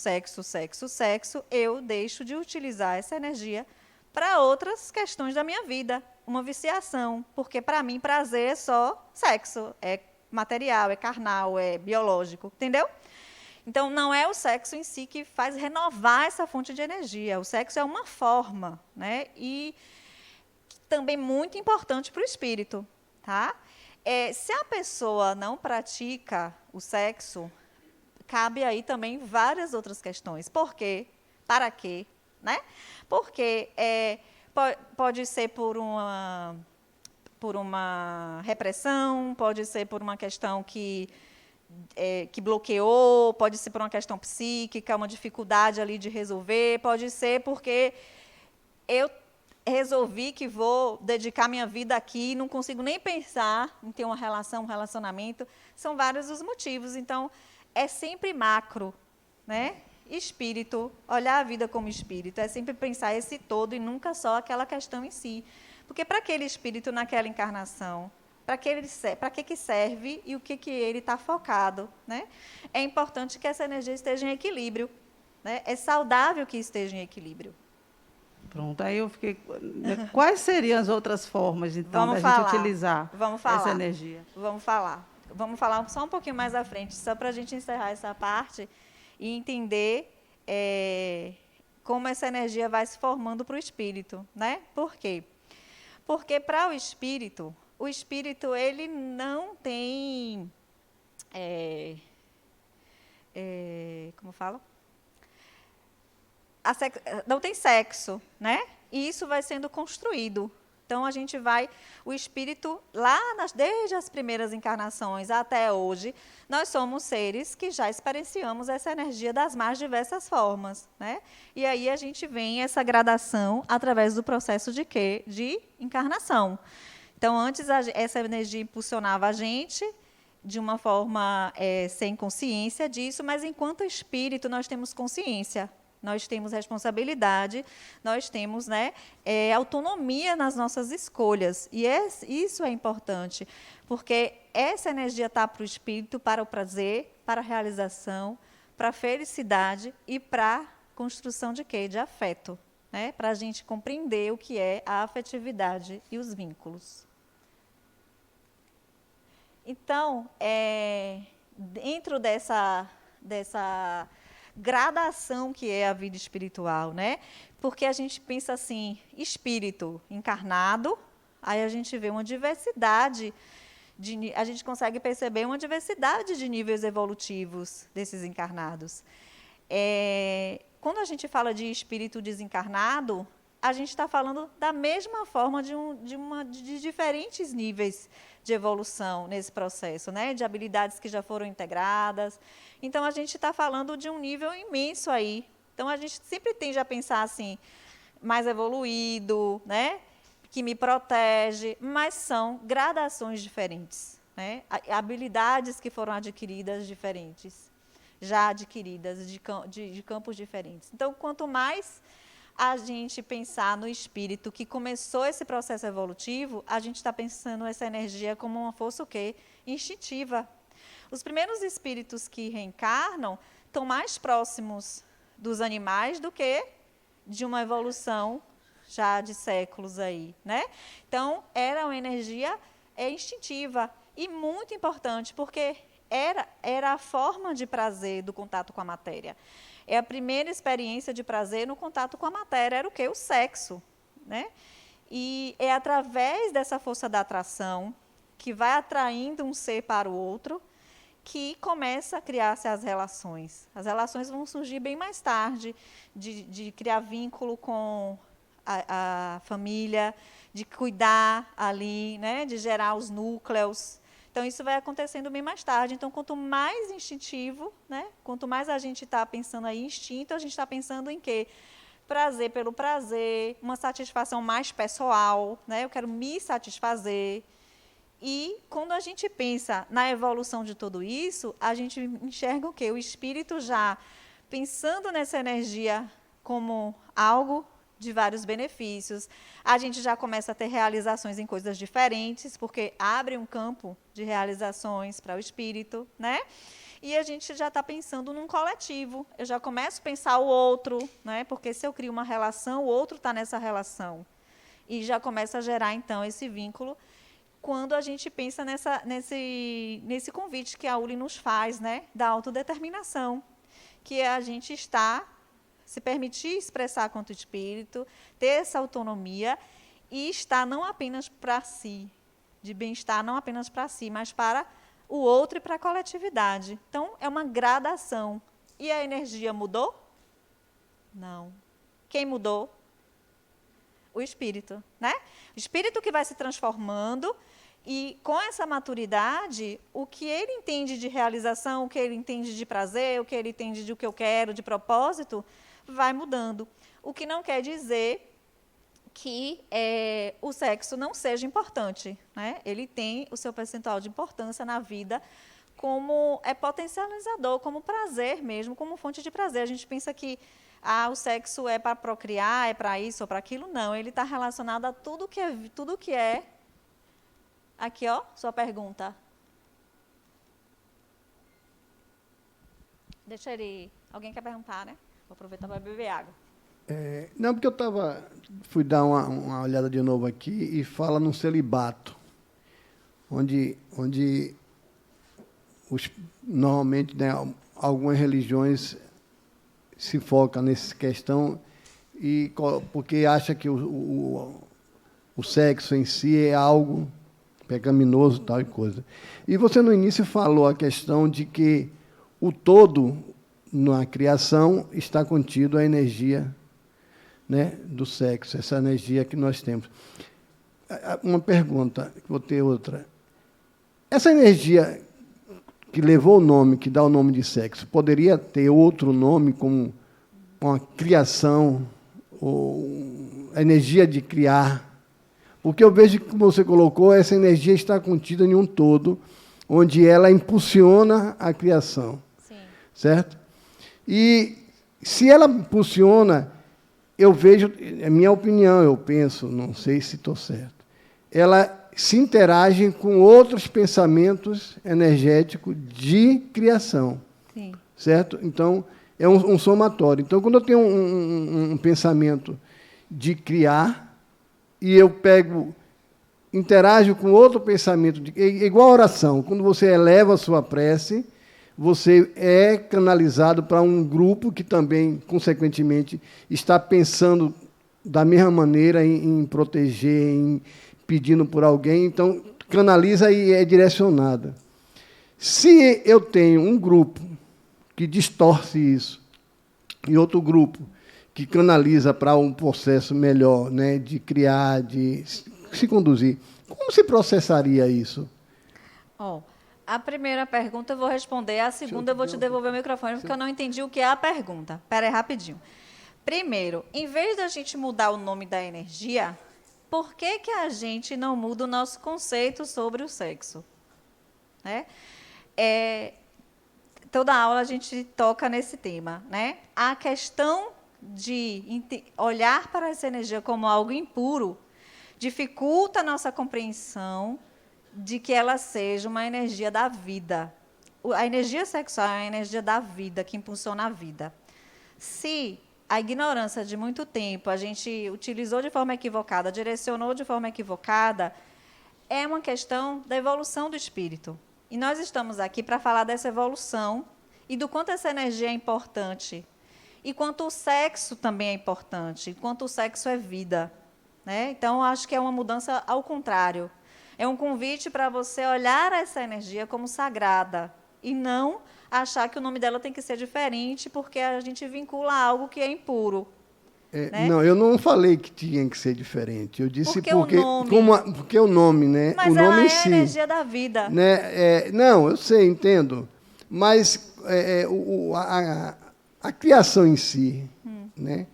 Speaker 1: eu deixo de utilizar essa energia para outras questões da minha vida. Uma viciação, porque para mim prazer é só sexo, é material, é carnal, é biológico, entendeu? Então, não é o sexo em si que faz renovar essa fonte de energia. O sexo é uma forma, né? E também muito importante para o espírito, tá? Se a pessoa não pratica o sexo, cabe aí também várias outras questões. Por quê? Para quê? Né? Porque pode ser por uma repressão, pode ser por uma questão que bloqueou, pode ser por uma questão psíquica, uma dificuldade ali de resolver, pode ser porque eu resolvi que vou dedicar minha vida aqui, não consigo nem pensar em ter uma relação, um relacionamento. São vários os motivos. Então, é sempre macro, né? Espírito, olhar a vida como espírito, é sempre pensar esse todo e nunca só aquela questão em si. Porque para aquele espírito naquela encarnação, para que serve e o que ele está focado, né? É importante que essa energia esteja em equilíbrio, né? É saudável que esteja em equilíbrio.
Speaker 8: Pronto, aí eu fiquei... Quais seriam as outras formas, então, da gente utilizar essa energia?
Speaker 1: Vamos falar só um pouquinho mais à frente, só para a gente encerrar essa parte e entender como essa energia vai se formando para o espírito, né? Por quê? Porque para o espírito ele não tem, como fala? Não tem sexo, né? E isso vai sendo construído. Então, a gente vai, o espírito, desde as primeiras encarnações até hoje, nós somos seres que já experienciamos essa energia das mais diversas formas, né? E aí a gente vem essa gradação através do processo de quê? De encarnação. Então, antes, essa energia impulsionava a gente de uma forma sem consciência disso, mas enquanto espírito nós temos consciência. Nós temos responsabilidade, nós temos, né, autonomia nas nossas escolhas. E isso é importante, porque essa energia está para o espírito, para o prazer, para a realização, para a felicidade e para a construção de quê? De afeto, né? Para a gente compreender o que é a afetividade e os vínculos. Então, dentro dessa gradação que é a vida espiritual, né? Porque a gente pensa assim, espírito encarnado, aí a gente vê uma diversidade, a gente consegue perceber uma diversidade de níveis evolutivos desses encarnados. Quando a gente fala de espírito desencarnado, a gente está falando da mesma forma de diferentes níveis de evolução nesse processo, né? De habilidades que já foram integradas. Então, a gente está falando de um nível imenso aí. Então, a gente sempre tende a pensar assim, mais evoluído, né? Que me protege, mas são gradações diferentes, né? Habilidades que foram adquiridas diferentes, já adquiridas de campos diferentes. Então, quanto mais a gente pensar no espírito que começou esse processo evolutivo, a gente está pensando essa energia como uma força o quê? Instintiva. Os primeiros espíritos que reencarnam estão mais próximos dos animais do que de uma evolução já de séculos aí, né? Então, era uma energia instintiva e muito importante, porque era a forma de prazer do contato com a matéria. É a primeira experiência de prazer no contato com a matéria, era o quê? O sexo, né? E é através dessa força da atração, que vai atraindo um ser para o outro, que começa a criar-se as relações. As relações vão surgir bem mais tarde, de criar vínculo com a família, de cuidar ali, né? De gerar os núcleos. Então, isso vai acontecendo bem mais tarde. Então, quanto mais instintivo, né? Quanto mais a gente está pensando aí em instinto, a gente está pensando em quê? Prazer pelo prazer, uma satisfação mais pessoal, né? Eu quero me satisfazer. E, quando a gente pensa na evolução de tudo isso, a gente enxerga o quê? O espírito já pensando nessa energia como algo de vários benefícios. A gente já começa a ter realizações em coisas diferentes, porque abre um campo de realizações para o espírito, né? E a gente já está pensando num coletivo. Eu já começo a pensar o outro, né? Porque se eu crio uma relação, o outro está nessa relação. E já começa a gerar, então, esse vínculo quando a gente pensa nesse convite que a Uli nos faz, né? Da autodeterminação, que é a gente se permitir expressar quanto espírito, ter essa autonomia e estar não apenas para si, de bem-estar não apenas para si, mas para o outro e para a coletividade. Então, é uma gradação. E a energia mudou? Não. Quem mudou? O espírito, né? O espírito que vai se transformando e, com essa maturidade, o que ele entende de realização, o que ele entende de prazer, o que ele entende de o que eu quero, de propósito, vai mudando. O que não quer dizer que o sexo não seja importante, né? Ele tem o seu percentual de importância na vida como potencializador, como prazer mesmo, como fonte de prazer. A gente pensa que o sexo é para procriar, é para isso ou para aquilo. Não, ele está relacionado a tudo que é. Aqui, ó, sua pergunta. Deixa ele... Alguém quer perguntar, né? Vou aproveitar para beber água.
Speaker 6: Não, porque fui dar uma olhada de novo aqui e fala num celibato, onde normalmente, né, algumas religiões se focam nessa questão porque acha que o sexo em si é algo pecaminoso, tal e coisa. E você, no início, falou a questão de que o todo, na criação, está contido a energia, né, do sexo, essa energia que nós temos. uma pergunta, vou ter outra. Essa energia que levou o nome, que dá o nome de sexo, poderia ter outro nome, como uma criação, ou a energia de criar? Porque eu vejo que, como você colocou, essa energia está contida em um todo, onde ela impulsiona a criação.
Speaker 1: Sim.
Speaker 6: Certo? E se ela impulsiona, eu vejo, é minha opinião, eu penso, não sei se estou certo, ela se interage com outros pensamentos energéticos de criação.
Speaker 1: Sim.
Speaker 6: Certo? Então, é um somatório. Então, quando eu tenho um pensamento de criar, e eu interajo com outro pensamento, igual a oração. Quando você eleva a sua prece, você é canalizado para um grupo que também, consequentemente, está pensando da mesma maneira em proteger, em pedindo por alguém, então canaliza e é direcionada. Se eu tenho um grupo que distorce isso e outro grupo que canaliza para um processo melhor, né, de criar, de se conduzir, como se processaria isso?
Speaker 1: A primeira pergunta eu vou responder, a segunda eu vou te devolver o microfone, porque eu não entendi o que é a pergunta. Espera aí, rapidinho. Primeiro, em vez da gente mudar o nome da energia, por que a gente não muda o nosso conceito sobre o sexo? Né? Toda aula a gente toca nesse tema. Né? A questão de olhar para essa energia como algo impuro dificulta a nossa compreensão de que ela seja uma energia da vida. A energia sexual é a energia da vida, que impulsiona a vida. Se a ignorância de muito tempo a gente utilizou de forma equivocada, direcionou de forma equivocada, é uma questão da evolução do espírito. E nós estamos aqui para falar dessa evolução e do quanto essa energia é importante. E quanto o sexo também é importante, quanto o sexo é vida. Né? Então, acho que é uma mudança ao contrário. É um convite para você olhar essa energia como sagrada e não achar que o nome dela tem que ser diferente porque a gente vincula algo que é impuro. Né?
Speaker 6: Não, eu não falei que tinha que ser diferente. Eu disse porque
Speaker 1: o
Speaker 6: nome, né?
Speaker 1: Mas
Speaker 6: o nome
Speaker 1: ela
Speaker 6: em
Speaker 1: é
Speaker 6: si,
Speaker 1: a energia da vida.
Speaker 6: Né? Não, eu sei, entendo. Mas a criação em si, né?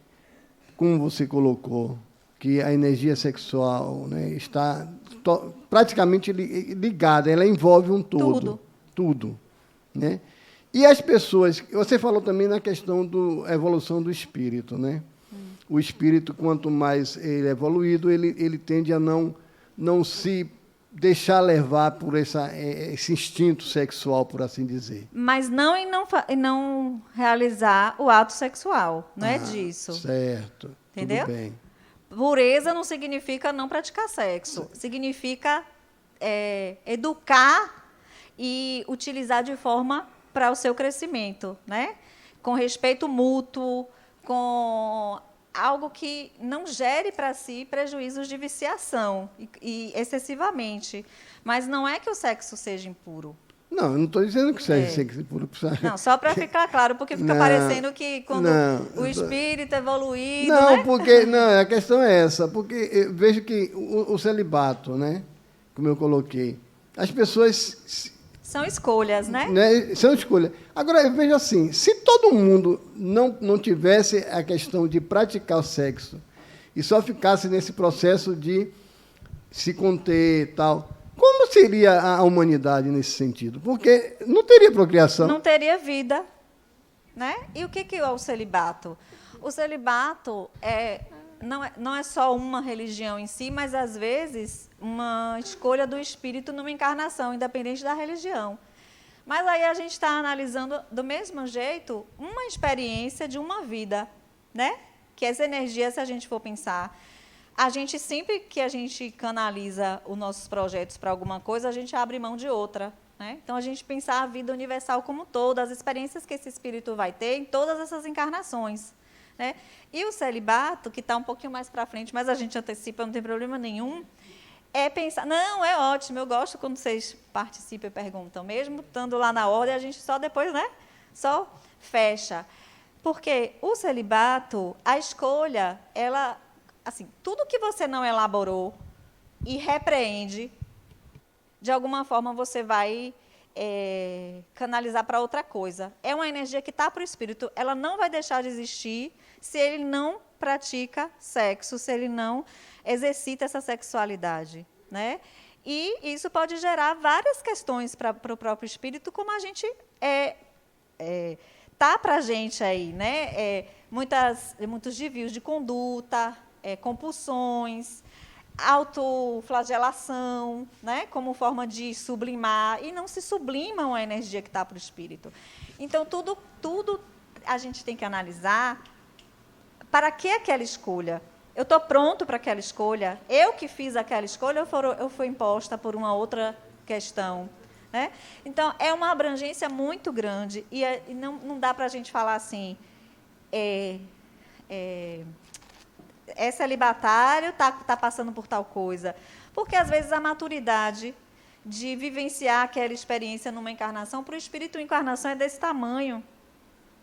Speaker 6: Como você colocou, que a energia sexual, né, está praticamente ligada, ela envolve um todo. Tudo. Né? E as pessoas, você falou também na questão da evolução do espírito, né? O espírito, quanto mais ele é evoluído, ele tende a não se deixar levar por esse instinto sexual, por assim dizer.
Speaker 1: Mas não em não realizar o ato sexual, não é disso.
Speaker 6: Certo.
Speaker 1: Entendeu?
Speaker 6: Tudo bem.
Speaker 1: Pureza não significa não praticar sexo. Significa educar e utilizar de forma para o seu crescimento, né? Com respeito mútuo, com algo que não gere para si prejuízos de viciação e excessivamente. Mas não é que o sexo seja impuro.
Speaker 6: Não, eu não estou dizendo que seja sexo impuro.
Speaker 1: Não, só para ficar claro, porque fica parecendo que quando o espírito é evoluído...
Speaker 6: Não,
Speaker 1: né?
Speaker 6: porque a questão é essa, porque eu vejo que o celibato, né, como eu coloquei, as pessoas...
Speaker 1: São escolhas, né?
Speaker 6: São escolhas. Agora, eu vejo assim, se todo mundo não tivesse a questão de praticar o sexo e só ficasse nesse processo de se conter e tal, como seria a humanidade nesse sentido? Porque não teria procriação.
Speaker 1: Não teria vida. Né? E o que é o celibato? O celibato não é só uma religião em si, mas, às vezes, uma escolha do espírito numa encarnação, independente da religião. Mas aí a gente está analisando, do mesmo jeito, uma experiência de uma vida. Né? Que essa energia, se a gente for pensar... A gente, sempre que a gente canaliza os nossos projetos para alguma coisa, a gente abre mão de outra. Né? Então, a gente pensar a vida universal como um todo, as experiências que esse espírito vai ter em todas essas encarnações. Né? E o celibato, que está um pouquinho mais para frente, mas a gente antecipa, não tem problema nenhum, é pensar... Não, é ótimo, eu gosto quando vocês participam e perguntam. Mesmo estando lá na ordem, a gente só depois, né? Só fecha. Porque o celibato, a escolha, ela... Assim, tudo que você não elaborou, e repreende, de alguma forma você vai canalizar para outra coisa. É uma energia que está para o espírito, ela não vai deixar de existir se ele não pratica sexo, se ele não exercita essa sexualidade, né? E isso pode gerar várias questões para o próprio espírito, como a gente tá para a gente aí, né? Muitos desvios de conduta, compulsões, autoflagelação, né? Como forma de sublimar, e não se sublima a energia que está para o espírito. Então, tudo a gente tem que analisar para que aquela escolha. Eu estou pronto para aquela escolha? Eu que fiz aquela escolha ou eu fui imposta por uma outra questão? Né? Então, é uma abrangência muito grande e não dá para a gente falar assim, é celibatário, está passando por tal coisa. Porque, às vezes, a maturidade de vivenciar aquela experiência numa encarnação, para o espírito, a encarnação é desse tamanho.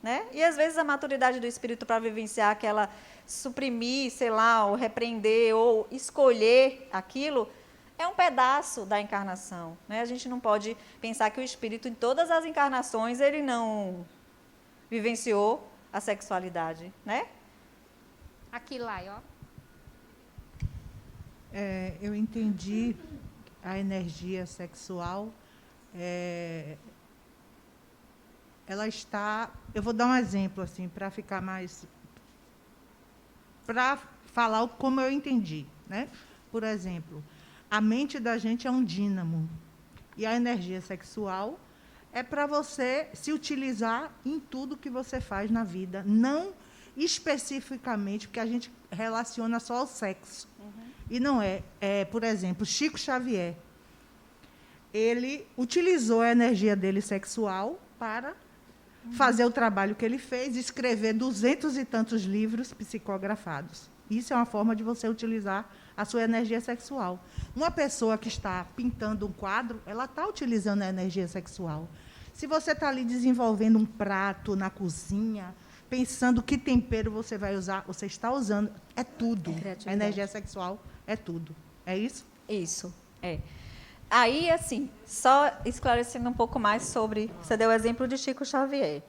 Speaker 1: Né? E, às vezes, a maturidade do espírito para vivenciar aquela, suprimir, sei lá, ou repreender, ou escolher aquilo, é um pedaço da encarnação. Né? A gente não pode pensar que o espírito, em todas as encarnações, ele não vivenciou a sexualidade. Né?
Speaker 2: Aqui lá, ó.
Speaker 9: Eu entendi a energia sexual. Ela está... Eu vou dar um exemplo, assim, para ficar mais... Para falar como eu entendi. Né? Por exemplo, a mente da gente é um dínamo. E a energia sexual é para você se utilizar em tudo que você faz na vida. Não especificamente, porque a gente relaciona só ao sexo. E não é. Por exemplo, Chico Xavier. Ele utilizou a energia dele sexual para fazer o trabalho que ele fez, escrever 200 e tantos livros psicografados. Isso é uma forma de você utilizar a sua energia sexual. Uma pessoa que está pintando um quadro, ela está utilizando a energia sexual. Se você está ali desenvolvendo um prato na cozinha, pensando que tempero você vai usar, você está usando, é tudo. A energia sexual é tudo. É isso?
Speaker 1: Isso, Aí, assim, só esclarecendo um pouco mais sobre... Você deu o exemplo de Chico Xavier.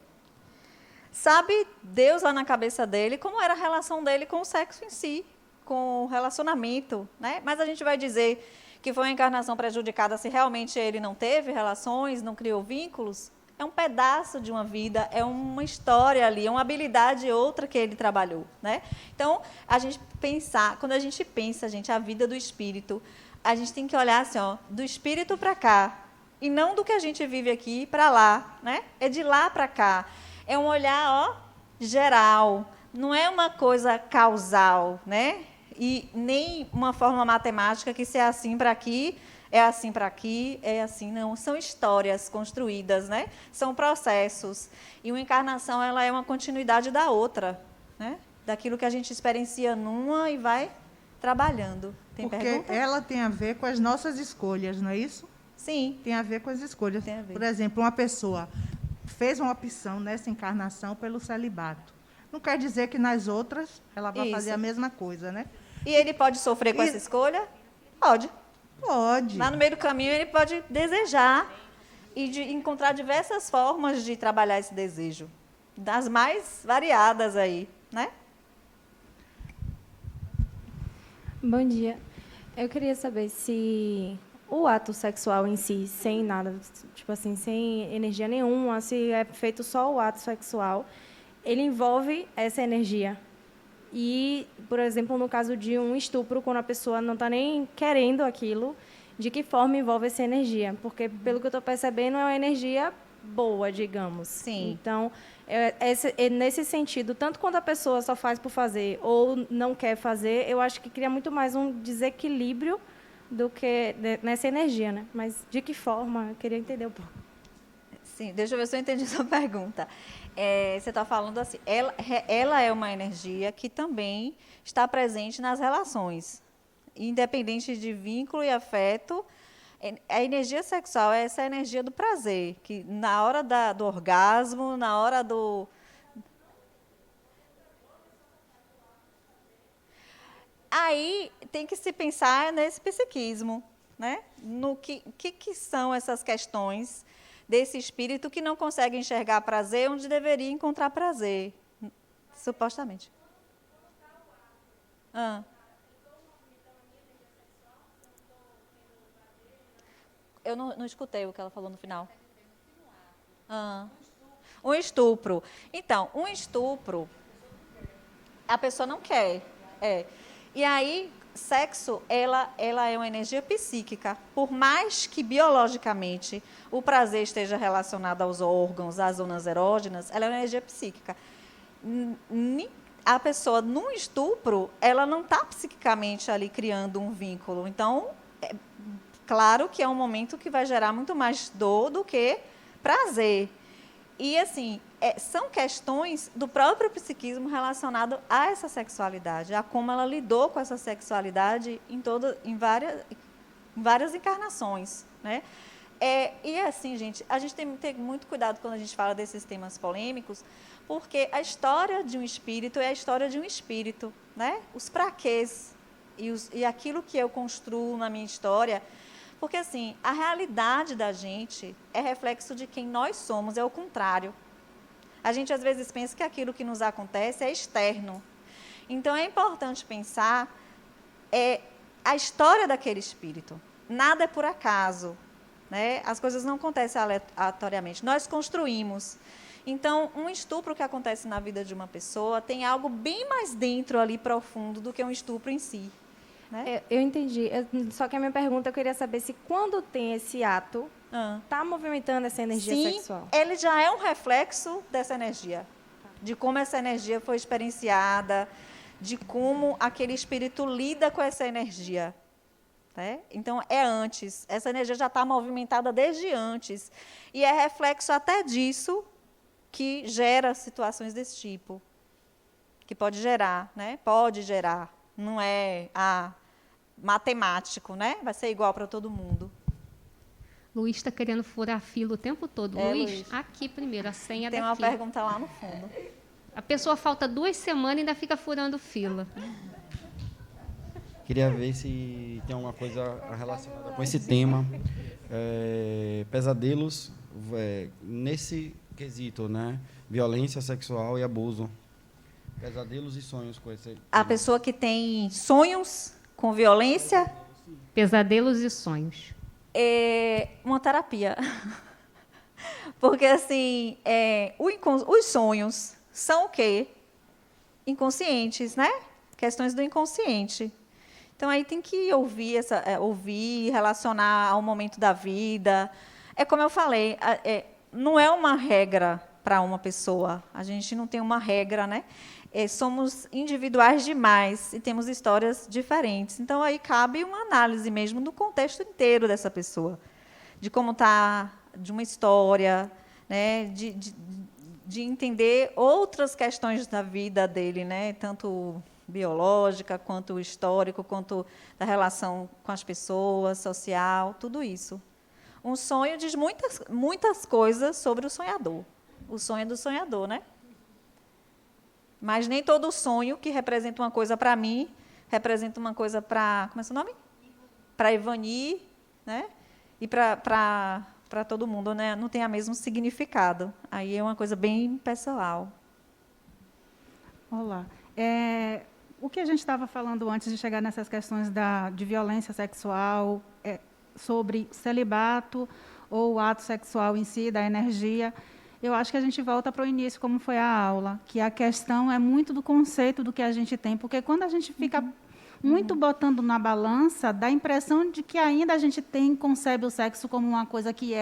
Speaker 1: Sabe Deus lá na cabeça dele como era a relação dele com o sexo em si, com o relacionamento, né? Mas a gente vai dizer que foi uma encarnação prejudicada se realmente ele não teve relações, não criou vínculos? É um pedaço de uma vida, é uma história ali, é uma habilidade outra que ele trabalhou, né? Então, quando a gente pensa, a vida do espírito, a gente tem que olhar assim, ó, do espírito para cá, e não do que a gente vive aqui para lá, né? É de lá para cá. É um olhar, ó, geral, não é uma coisa causal, né? E nem uma forma matemática que se é assim para aqui, é assim para aqui, é assim, não. São histórias construídas, né? São processos. E uma encarnação, ela é uma continuidade da outra, né? Daquilo que a gente experiencia numa e vai trabalhando. Tem
Speaker 9: Porque
Speaker 1: pergunta?
Speaker 9: ela tem a ver com as nossas escolhas, não é isso?
Speaker 1: Sim.
Speaker 9: Tem a ver com as escolhas.
Speaker 1: Tem a ver.
Speaker 9: Por exemplo, uma pessoa fez uma opção nessa encarnação pelo celibato. Não quer dizer que nas outras ela vai fazer a mesma coisa, né?
Speaker 1: E ele pode sofrer com essa escolha? Pode.
Speaker 9: Pode.
Speaker 1: Lá no meio do caminho, ele pode desejar e encontrar diversas formas de trabalhar esse desejo. Das mais variadas aí, né?
Speaker 10: Bom dia. Eu queria saber se o ato sexual em si, sem nada, tipo assim, sem energia nenhuma, se é feito só o ato sexual, ele envolve essa energia. E, por exemplo, no caso de um estupro, quando a pessoa não está nem querendo aquilo, de que forma envolve essa energia? Porque, pelo que eu estou percebendo, é uma energia boa, digamos.
Speaker 1: Sim.
Speaker 10: Então, nesse sentido, tanto quando a pessoa só faz por fazer ou não quer fazer, eu acho que cria muito mais um desequilíbrio do que nessa energia, né? Mas de que forma? Eu queria entender um pouco.
Speaker 1: Sim, deixa eu ver se eu entendi a sua pergunta. Você está falando assim, ela é uma energia que também está presente nas relações, independente de vínculo e afeto. A energia sexual é essa energia do prazer, que na hora do orgasmo, na hora do... aí tem que se pensar nesse psiquismo, né? No que são essas questões desse espírito que não consegue enxergar prazer onde deveria encontrar prazer, supostamente. Eu não escutei o que ela falou no final. Um estupro. Então, um estupro, a pessoa não quer. E aí, sexo, ela é uma energia psíquica. Por mais que biologicamente o prazer esteja relacionado aos órgãos, às zonas erógenas, ela é uma energia psíquica. A pessoa, num estupro, ela não está psiquicamente ali criando um vínculo. Então, claro que é um momento que vai gerar muito mais dor do que prazer. E, assim, são questões do próprio psiquismo relacionado a essa sexualidade, a como ela lidou com essa sexualidade em várias encarnações, né? E, assim, gente, a gente tem que ter muito cuidado quando a gente fala desses temas polêmicos, porque a história de um espírito é a história de um espírito, né? Os praquês e aquilo que eu construo na minha história. Porque, assim, a realidade da gente é reflexo de quem nós somos, é o contrário. A gente, às vezes, pensa que aquilo que nos acontece é externo. Então, é importante pensar a história daquele espírito. Nada é por acaso, né? As coisas não acontecem aleatoriamente. Nós construímos. Então, um estupro que acontece na vida de uma pessoa tem algo bem mais dentro ali, profundo, do que um estupro em si. Né?
Speaker 10: Eu entendi. Só que a minha pergunta, eu queria saber se quando tem esse ato, está movimentando essa energia sexual.
Speaker 1: Sim, ele já é um reflexo dessa energia. De como essa energia foi experienciada, de como aquele espírito lida com essa energia. Né? Então, é antes. Essa energia já está movimentada desde antes. E é reflexo até disso que gera situações desse tipo. Que pode gerar, né? Pode gerar. Não é matemático, né? Vai ser igual para todo mundo.
Speaker 2: Luiz está querendo furar a fila o tempo todo. Luiz, aqui primeiro, a senha
Speaker 1: tem
Speaker 2: daqui.
Speaker 1: Tem uma pergunta lá no fundo.
Speaker 2: A pessoa falta 2 semanas e ainda fica furando fila.
Speaker 11: Queria ver se tem alguma coisa relacionada com esse tema. Pesadelos, nesse quesito, né? Violência sexual e abuso. Pesadelos e sonhos com esse...
Speaker 1: A pessoa que tem sonhos com violência...
Speaker 2: Pesadelos e sonhos.
Speaker 1: É uma terapia. Porque, assim, os sonhos são o quê? Inconscientes, né? Questões do inconsciente. Então, aí tem que ouvir, relacionar ao momento da vida. É como eu falei, não é uma regra para uma pessoa. A gente não tem uma regra, né? Somos individuais demais e temos histórias diferentes. Então, aí cabe uma análise mesmo do contexto inteiro dessa pessoa, de como está, de uma história, né? De entender outras questões da vida dele, né? Tanto biológica, quanto histórico, quanto da relação com as pessoas, social, tudo isso. Um sonho diz muitas coisas sobre o sonhador. O sonho do sonhador, né? Mas nem todo sonho que representa uma coisa para mim, representa uma coisa para... Como é seu nome? Para Ivani, né? E para todo mundo, né? Não tem o mesmo significado. Aí é uma coisa bem pessoal.
Speaker 4: Olá. O que a gente estava falando antes de chegar nessas questões de violência sexual, sobre celibato ou o ato sexual em si, da energia... Eu acho que a gente volta para o início, como foi a aula, que a questão é muito do conceito do que a gente tem, porque quando a gente fica muito botando na balança, dá a impressão de que ainda a gente concebe o sexo como uma coisa que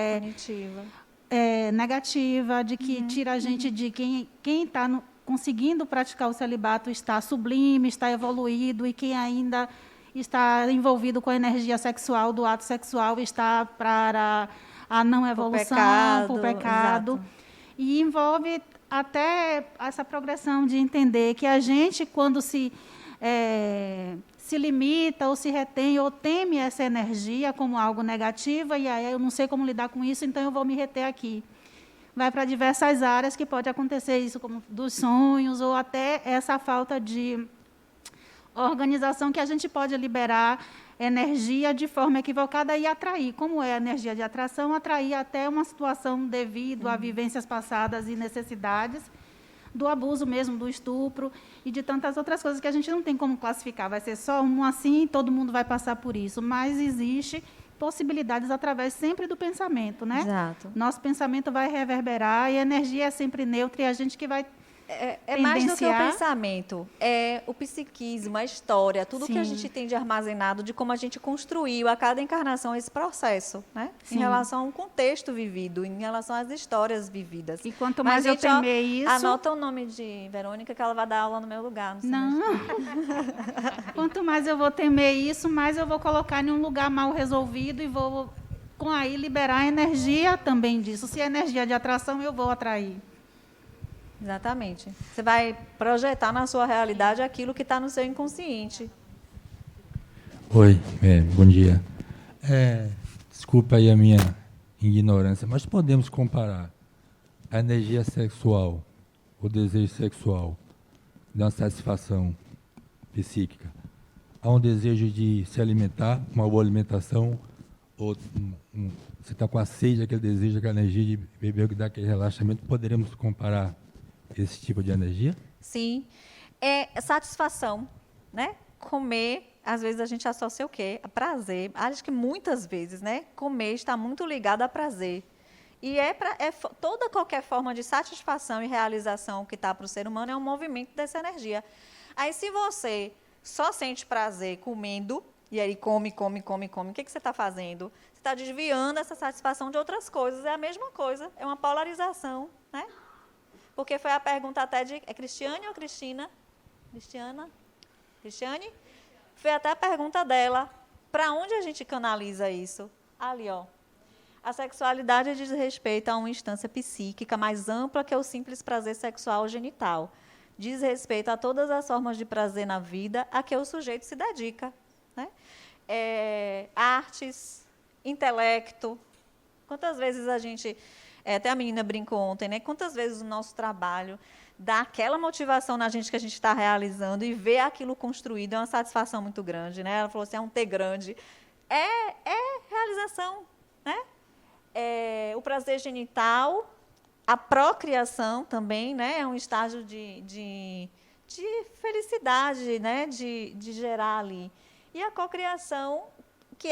Speaker 4: negativa, de que tira a gente de quem está conseguindo praticar o celibato está sublime, está evoluído, e quem ainda está envolvido com a energia sexual do ato sexual está para a não evolução, para o pecado. Exato. E envolve até essa progressão de entender que a gente, quando se limita ou se retém ou teme essa energia como algo negativo, e aí eu não sei como lidar com isso, então eu vou me reter aqui. Vai para diversas áreas que pode acontecer isso, como dos sonhos, ou até essa falta de organização que a gente pode liberar energia de forma equivocada e atrair, como é a energia de atração, atrair até uma situação devido a vivências passadas e necessidades, do abuso mesmo, do estupro e de tantas outras coisas que a gente não tem como classificar. Vai ser só um assim, todo mundo vai passar por isso, mas existe possibilidades através sempre do pensamento, né?
Speaker 1: Exato.
Speaker 4: Nosso pensamento vai reverberar e a energia é sempre neutra e a gente que vai
Speaker 1: É mais do que o pensamento, é o psiquismo, a história, tudo que a gente tem de armazenado, de como a gente construiu a cada encarnação esse processo, né? Em relação a um contexto vivido, em relação às histórias vividas.
Speaker 4: E quanto mais eu temer isso...
Speaker 1: Anota o nome de Verônica, que ela vai dar aula no meu lugar.
Speaker 4: Não. Quanto mais eu vou temer isso, mais eu vou colocar em um lugar mal resolvido e vou, com aí, liberar a energia também disso. Se é energia de atração, eu vou atrair.
Speaker 1: Exatamente. Você vai projetar na sua realidade aquilo que está no seu inconsciente.
Speaker 12: Oi, bom dia. Desculpa aí a minha ignorância, mas podemos comparar a energia sexual, o desejo sexual, de uma satisfação psíquica, a um desejo de se alimentar, uma boa alimentação, ou você está com a sede, aquele desejo, aquela energia de beber, que dá aquele relaxamento, poderemos comparar esse tipo de energia?
Speaker 1: Sim. É satisfação, né? Comer, às vezes a gente associa o quê? A prazer. Acho que muitas vezes, né? Comer está muito ligado a prazer. E toda qualquer forma de satisfação e realização que está para o ser humano é um movimento dessa energia. Aí, se você só sente prazer comendo, e aí come, o que você está fazendo? Você está desviando essa satisfação de outras coisas. É a mesma coisa, é uma polarização, né? Porque foi a pergunta até de... É Cristiane ou Cristina? Cristiane? Foi até a pergunta dela. Para onde a gente canaliza isso? Ali, ó. A sexualidade diz respeito a uma instância psíquica mais ampla que o simples prazer sexual genital. Diz respeito a todas as formas de prazer na vida a que o sujeito se dedica, né? Artes, intelecto. Quantas vezes a gente... até a menina brincou ontem, né? Quantas vezes o nosso trabalho dá aquela motivação na gente que a gente está realizando e ver aquilo construído é uma satisfação muito grande, né? Ela falou assim, é um T grande. É realização, né? O prazer genital, a procriação também, né? É um estágio de felicidade, né? De gerar ali. E a cocriação, que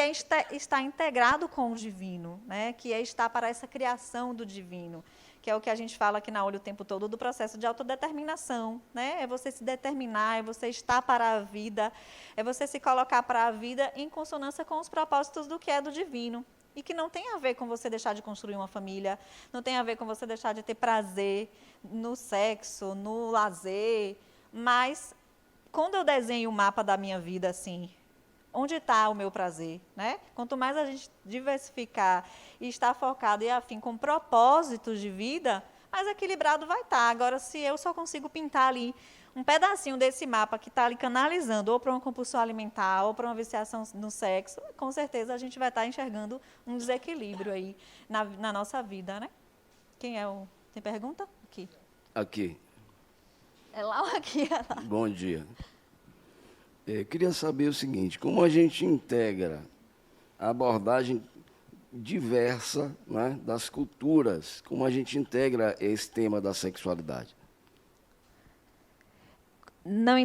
Speaker 1: está integrado com o divino, né? Que estar para essa criação do divino, que é o que a gente fala aqui na Olho o tempo todo do processo de autodeterminação, né? É você se determinar, é você estar para a vida, é você se colocar para a vida em consonância com os propósitos do que é do divino. E que não tem a ver com você deixar de construir uma família, não tem a ver com você deixar de ter prazer no sexo, no lazer, mas quando eu desenho o mapa da minha vida assim, onde está o meu prazer, né? Quanto mais a gente diversificar e estar focado e afim com propósitos de vida, mais equilibrado vai estar. Agora, se eu só consigo pintar ali um pedacinho desse mapa que está ali canalizando ou para uma compulsão alimentar ou para uma viciação no sexo, com certeza a gente vai estar enxergando um desequilíbrio aí na nossa vida, né? Quem é o... Tem pergunta? Aqui.
Speaker 13: Aqui.
Speaker 1: É lá ou aqui? É lá.
Speaker 13: Bom dia. Queria saber o seguinte, como a gente integra a abordagem diversa, né, das culturas, como a gente integra esse tema da sexualidade?
Speaker 1: Não,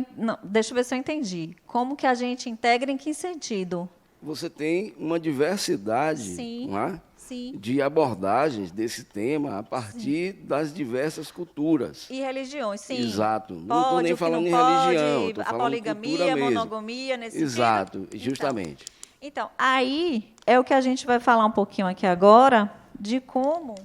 Speaker 1: deixa eu ver se eu entendi. Como que a gente integra, em que sentido?
Speaker 13: Você tem uma diversidade,
Speaker 1: sim,
Speaker 13: não é?
Speaker 1: Sim.
Speaker 13: De abordagens desse tema a partir das diversas culturas.
Speaker 1: E religiões, sim.
Speaker 13: Exato. Não estou nem falando em religião, estou falando em cultura mesmo. A poligamia, a monogamia,
Speaker 1: nesse
Speaker 13: Exato,
Speaker 1: sentido.
Speaker 13: justamente.
Speaker 1: Então, aí é o que a gente vai falar um pouquinho aqui agora, de como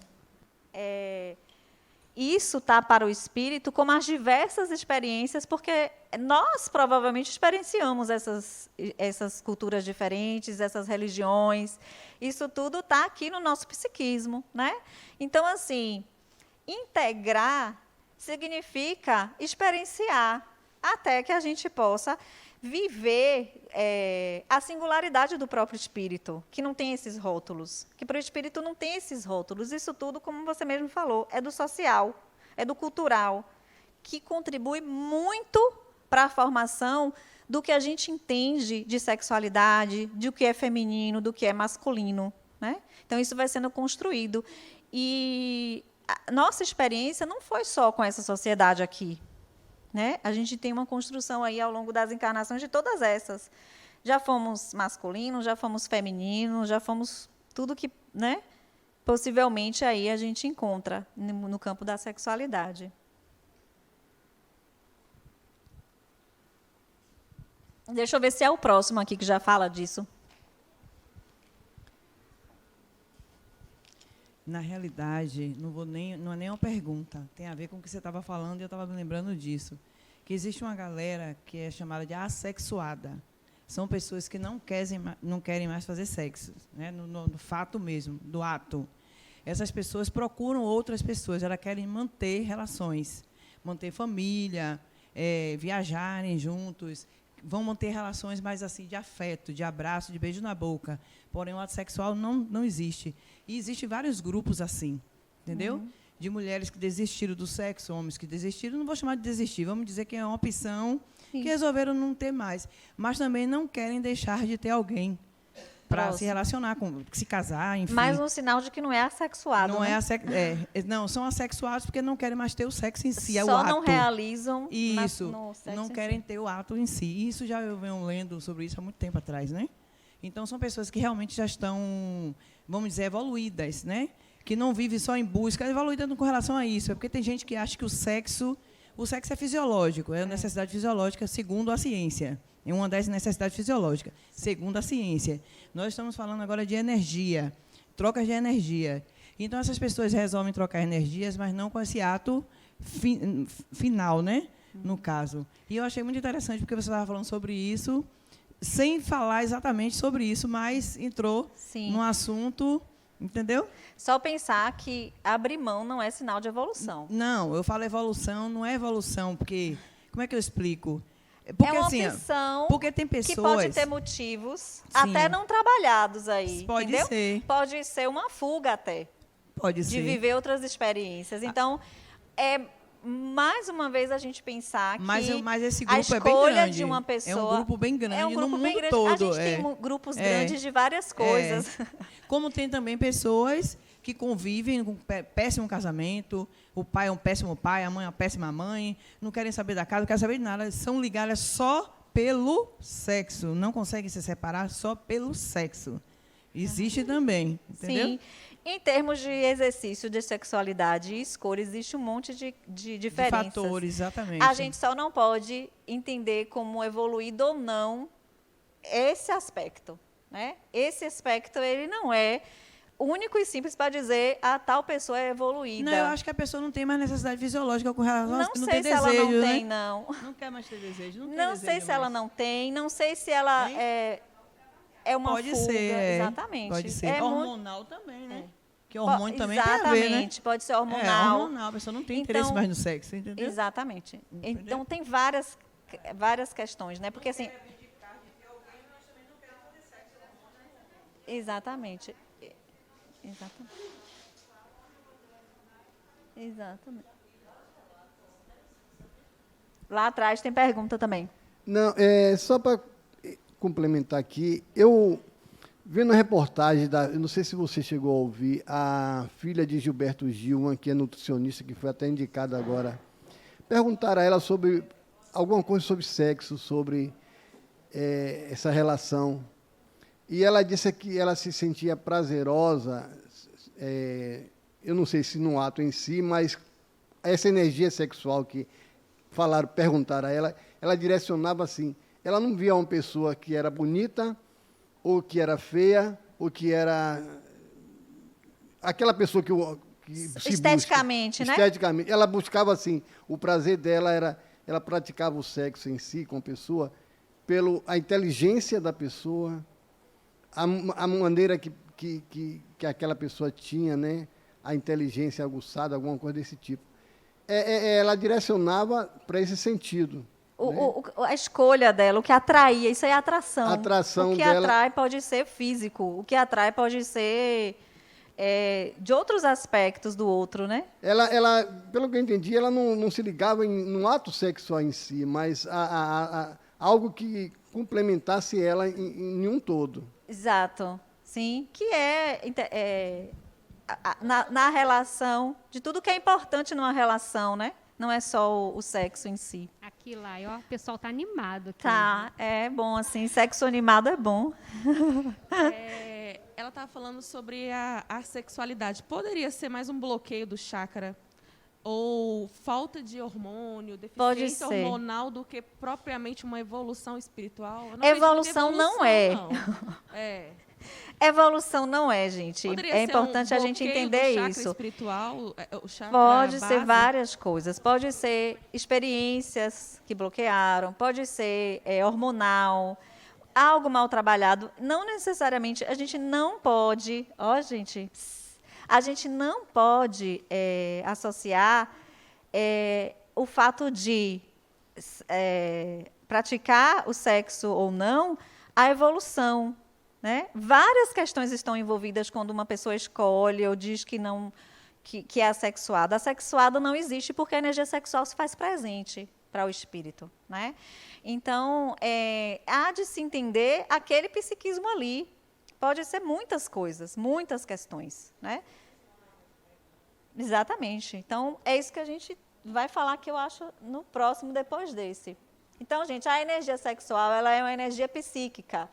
Speaker 1: isso está para o espírito, como as diversas experiências, porque nós provavelmente experienciamos essas culturas diferentes, essas religiões, isso tudo está aqui no nosso psiquismo, né? Então, assim, integrar significa experienciar, até que a gente possa viver a singularidade do próprio espírito, que não tem esses rótulos, que para o espírito não tem esses rótulos. Isso tudo, como você mesmo falou, é do social, é do cultural, que contribui muito para a formação do que a gente entende de sexualidade, de o que é feminino, do que é masculino, né? Então, isso vai sendo construído. E a nossa experiência não foi só com essa sociedade aqui, né? A gente tem uma construção aí ao longo das encarnações de todas essas. Já fomos masculinos, já fomos femininos, já fomos tudo que, né, possivelmente aí a gente encontra no campo da sexualidade. Deixa eu ver se é o próximo aqui que já fala disso.
Speaker 14: Na realidade, não é nem uma pergunta, tem a ver com o que você estava falando e eu estava me lembrando disso. Que existe uma galera que é chamada de assexuada. São pessoas que não querem mais fazer sexo, né? No fato mesmo, do ato. Essas pessoas procuram outras pessoas, elas querem manter relações, manter família, viajarem juntos, vão manter relações mais assim de afeto, de abraço, de beijo na boca. Porém, o ato sexual não existe. E existem vários grupos assim, entendeu?
Speaker 1: Uhum.
Speaker 14: De mulheres que desistiram do sexo, homens que desistiram, não vou chamar de desistir, vamos dizer que é uma opção que resolveram não ter mais. Mas também não querem deixar de ter alguém para se relacionar, se casar, enfim.
Speaker 1: Mais um sinal de que não é assexuado.
Speaker 14: Não,
Speaker 1: né?
Speaker 14: Não, são assexuados porque não querem mais ter o sexo em si, é o
Speaker 1: Só
Speaker 14: ato.
Speaker 1: não realizam
Speaker 14: isso,
Speaker 1: no sexo
Speaker 14: não
Speaker 1: em
Speaker 14: querem
Speaker 1: si.
Speaker 14: ter o ato em si. Isso já eu venho lendo sobre isso há muito tempo atrás, né? Então, são pessoas que realmente já estão, vamos dizer, evoluídas, né? Que não vivem só em busca, evoluída com relação a isso. É porque tem gente que acha que o sexo é fisiológico, é uma necessidade fisiológica, segundo a ciência. É uma das necessidades fisiológicas, segundo a ciência. Nós estamos falando agora de energia, trocas de energia. Então, essas pessoas resolvem trocar energias, mas não com esse ato final, né? No caso. E eu achei muito interessante, porque você estava falando sobre isso, sem falar exatamente sobre isso, mas entrou num assunto, entendeu?
Speaker 1: Só pensar que abrir mão não é sinal de evolução.
Speaker 14: Não, eu falo evolução, não é evolução, porque... Como é que eu explico? Porque,
Speaker 1: é uma
Speaker 14: assim,
Speaker 1: opção
Speaker 14: porque tem pessoas
Speaker 1: que pode ter motivos até não trabalhados aí.
Speaker 14: Pode
Speaker 1: entendeu?
Speaker 14: ser.
Speaker 1: Pode ser uma fuga até.
Speaker 14: Pode ser.
Speaker 1: De viver outras experiências. Então, mais uma vez a gente pensar que
Speaker 14: mas esse
Speaker 1: a
Speaker 14: grupo é bem
Speaker 1: escolha
Speaker 14: grande.
Speaker 1: de uma pessoa...
Speaker 14: É um grupo bem grande
Speaker 1: é um grupo
Speaker 14: no
Speaker 1: bem
Speaker 14: mundo
Speaker 1: grande.
Speaker 14: todo.
Speaker 1: A gente tem grupos grandes de várias coisas.
Speaker 14: Como tem também pessoas que convivem com péssimo casamento, o pai é um péssimo pai, a mãe é uma péssima mãe, não querem saber da casa, não querem saber de nada, são ligadas só pelo sexo, não conseguem se separar só pelo sexo. Existe também, entendeu?
Speaker 1: Sim. Em termos de exercício de sexualidade e escolha, existe um monte de diferenças.
Speaker 14: De fatores, exatamente.
Speaker 1: A gente só não pode entender como evoluído ou não esse aspecto, né? Esse aspecto, ele não é único e simples para dizer a tal pessoa é evoluída.
Speaker 14: Não, eu acho que a pessoa não tem mais necessidade fisiológica com relação a
Speaker 1: não
Speaker 14: não
Speaker 1: sei
Speaker 14: tem
Speaker 1: se
Speaker 14: desejo,
Speaker 1: ela não
Speaker 14: né?
Speaker 1: tem, não.
Speaker 14: Não quer mais ter desejo.
Speaker 1: Não sei se ela não tem, não sei se ela é uma
Speaker 14: pode
Speaker 1: fuga.
Speaker 14: ser,
Speaker 1: exatamente.
Speaker 14: Pode ser.
Speaker 1: É
Speaker 14: hormonal também, né? Que hormônio também tem a ver, né?
Speaker 1: Exatamente, pode ser hormonal.
Speaker 14: Hormonal, a pessoa não tem interesse mais no sexo, entendeu?
Speaker 1: Exatamente.
Speaker 14: Entendeu?
Speaker 1: Então, tem várias questões, né? Porque, assim... Exatamente. Exatamente. Lá atrás tem pergunta também.
Speaker 6: Não, só para complementar aqui, eu vendo a reportagem eu não sei se você chegou a ouvir, a filha de Gilberto Gil, que é nutricionista, que foi até indicada agora, perguntaram a ela sobre alguma coisa sobre sexo, sobre essa relação. E ela disse que ela se sentia prazerosa, eu não sei se no ato em si, mas essa energia sexual que perguntaram a ela, ela direcionava assim. Ela não via uma pessoa que era bonita, ou que era feia, ou que era aquela pessoa que se
Speaker 1: esteticamente,
Speaker 6: busca,
Speaker 1: né?
Speaker 6: Esteticamente. Ela buscava assim, o prazer dela ela praticava o sexo em si com a pessoa a inteligência da pessoa, a maneira que aquela pessoa tinha, né? A inteligência aguçada, alguma coisa desse tipo. Ela direcionava para esse sentido.
Speaker 1: A escolha dela, o que atraía, isso aí é atração.
Speaker 6: A atração
Speaker 1: o que
Speaker 6: dela...
Speaker 1: atrai pode ser físico, o que atrai pode ser de outros aspectos do outro, né?
Speaker 6: Pelo que eu entendi, ela não se ligava no ato sexual em si, mas algo que complementasse ela em um todo.
Speaker 1: Exato. Sim, que na relação, de tudo que é importante numa relação, né? Não é só o sexo em si.
Speaker 2: Aqui lá, ó, o pessoal tá animado aqui.
Speaker 1: Tá, é bom assim, sexo animado é bom.
Speaker 3: Ela estava falando sobre a sexualidade. Poderia ser mais um bloqueio do chakra? Ou falta de hormônio, deficiência hormonal, do que propriamente uma evolução espiritual?
Speaker 1: Evolução não é.
Speaker 3: Não.
Speaker 1: Evolução não é, gente.
Speaker 3: Poderia
Speaker 1: É importante a gente entender
Speaker 3: chakra
Speaker 1: isso.
Speaker 3: Espiritual, o chakra
Speaker 1: Pode
Speaker 3: base?
Speaker 1: ser várias coisas. Pode ser experiências que bloquearam, pode ser hormonal, algo mal trabalhado. Não necessariamente, a gente não pode, a gente não pode associar o fato de praticar o sexo ou não à evolução. Né? Várias questões estão envolvidas quando uma pessoa escolhe ou diz que não que é assexuada. Assexuada não existe porque a energia sexual se faz presente para o espírito. Né? Então, há de se entender aquele psiquismo ali. Pode ser muitas coisas, muitas questões. Né? Exatamente. Então, é isso que a gente vai falar, que eu acho, no próximo, depois desse. Então, gente, a energia sexual ela é uma energia psíquica.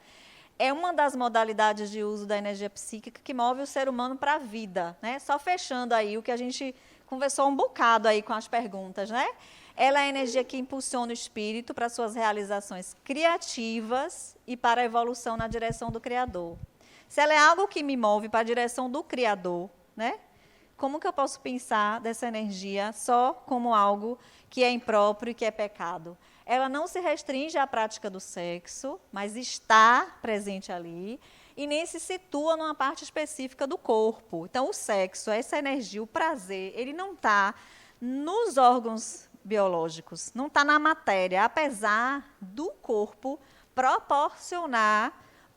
Speaker 1: É uma das modalidades de uso da energia psíquica que move o ser humano para a vida. Né? Só fechando aí o que a gente conversou um bocado aí com as perguntas. Né? Ela é a energia que impulsiona o espírito para suas realizações criativas e para a evolução na direção do Criador. Se ela é algo que me move para a direção do Criador, né? Como que eu posso pensar dessa energia só como algo que é impróprio e que é pecado? Ela não se restringe à prática do sexo, mas está presente ali e nem se situa numa parte específica do corpo. Então, o sexo, essa energia, o prazer, ele não está nos órgãos biológicos, não está na matéria, apesar do corpo proporcionar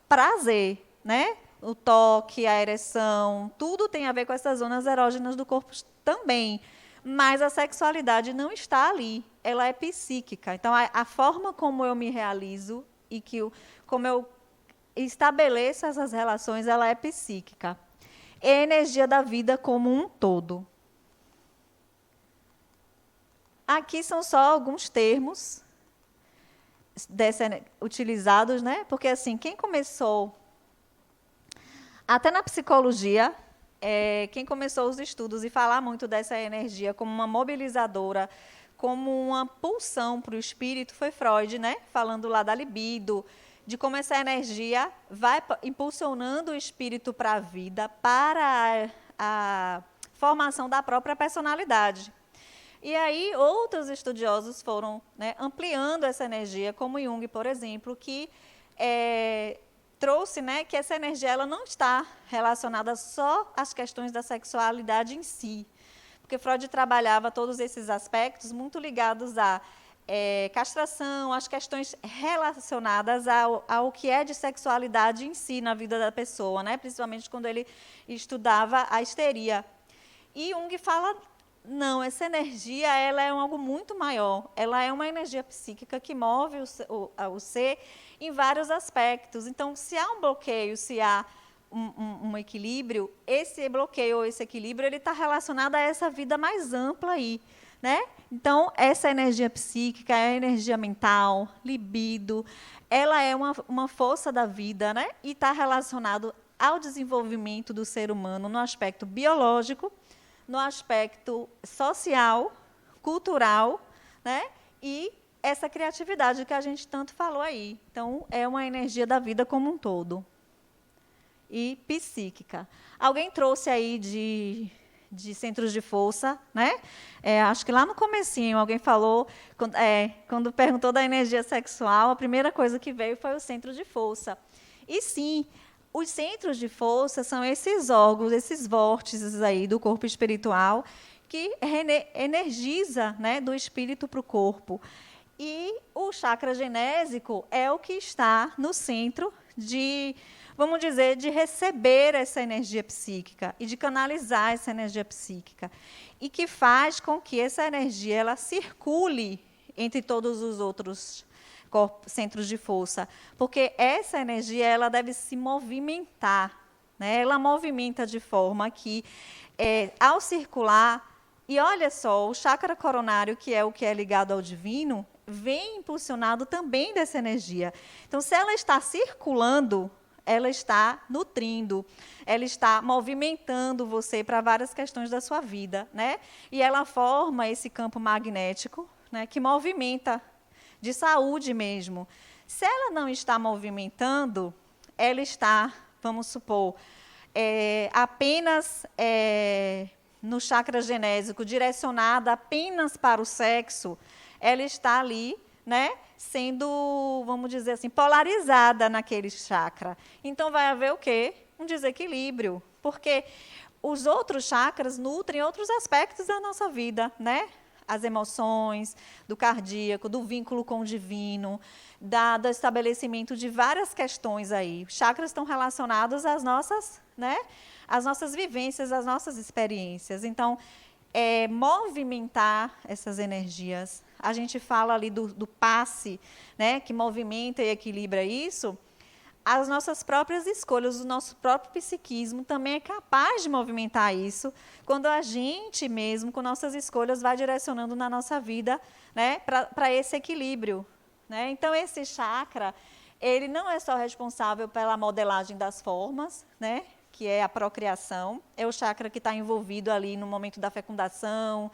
Speaker 1: prazer, né? O toque, a ereção, tudo tem a ver com essas zonas erógenas do corpo também. Mas a sexualidade não está ali, ela é psíquica. Então, a forma como eu me realizo e como eu estabeleço essas relações, ela é psíquica. É a energia da vida como um todo. Aqui são só alguns termos utilizados, né? Porque, assim, quem começou, até na psicologia, quem começou os estudos e falar muito dessa energia como uma mobilizadora, como uma pulsão para o espírito, foi Freud, né? Falando lá da libido, de como essa energia vai impulsionando o espírito para a vida, para a formação da própria personalidade. E aí outros estudiosos foram, né, ampliando essa energia, como Jung, por exemplo, que trouxe, né, que essa energia ela não está relacionada só às questões da sexualidade em si, porque Freud trabalhava todos esses aspectos muito ligados à castração, às questões relacionadas ao que é de sexualidade em si na vida da pessoa, né, principalmente quando ele estudava a histeria. E Jung fala, não, essa energia ela é algo muito maior, ela é uma energia psíquica que move o ser em vários aspectos. Então, se há um bloqueio, se há um equilíbrio, esse bloqueio ou esse equilíbrio ele está relacionado a essa vida mais ampla aí, né? Então, essa energia psíquica é a energia mental, libido, ela é uma força da vida, né? E está relacionado ao desenvolvimento do ser humano no aspecto biológico, no aspecto social, cultural, né? E essa criatividade que a gente tanto falou aí. Então, é uma energia da vida como um todo. E psíquica. Alguém trouxe aí de centros de força, né? Acho que lá no comecinho alguém falou, quando perguntou da energia sexual, a primeira coisa que veio foi o centro de força. E sim, os centros de força são esses órgãos, esses vórtices aí do corpo espiritual que energiza, né, do espírito para o corpo. E o chakra genésico é o que está no centro de, vamos dizer, de receber essa energia psíquica e de canalizar essa energia psíquica. E que faz com que essa energia ela circule entre todos os outros centros de força, porque essa energia ela deve se movimentar, né? Ela movimenta de forma que, ao circular, e olha só, o chakra coronário, que é ligado ao divino, vem impulsionado também dessa energia. Então, se ela está circulando, ela está nutrindo, ela está movimentando você para várias questões da sua vida, né? E ela forma esse campo magnético, né, que movimenta, de saúde mesmo. Se ela não está movimentando, ela está, vamos supor, apenas no chakra genésico, direcionada apenas para o sexo, ela está ali, né, sendo, vamos dizer assim, polarizada naquele chakra. Então, vai haver o quê? Um desequilíbrio, porque os outros chakras nutrem outros aspectos da nossa vida, né? As emoções, do cardíaco, do vínculo com o divino, do estabelecimento de várias questões aí. Os chakras estão relacionados às nossas, né, às nossas vivências, às nossas experiências. Então, movimentar essas energias. A gente fala ali do passe, né, que movimenta e equilibra isso. As nossas próprias escolhas, o nosso próprio psiquismo também é capaz de movimentar isso, quando a gente mesmo, com nossas escolhas, vai direcionando na nossa vida, né, para esse equilíbrio, né? Então, esse chakra, ele não é só responsável pela modelagem das formas, né, que é a procriação, é o chakra que está envolvido ali no momento da fecundação,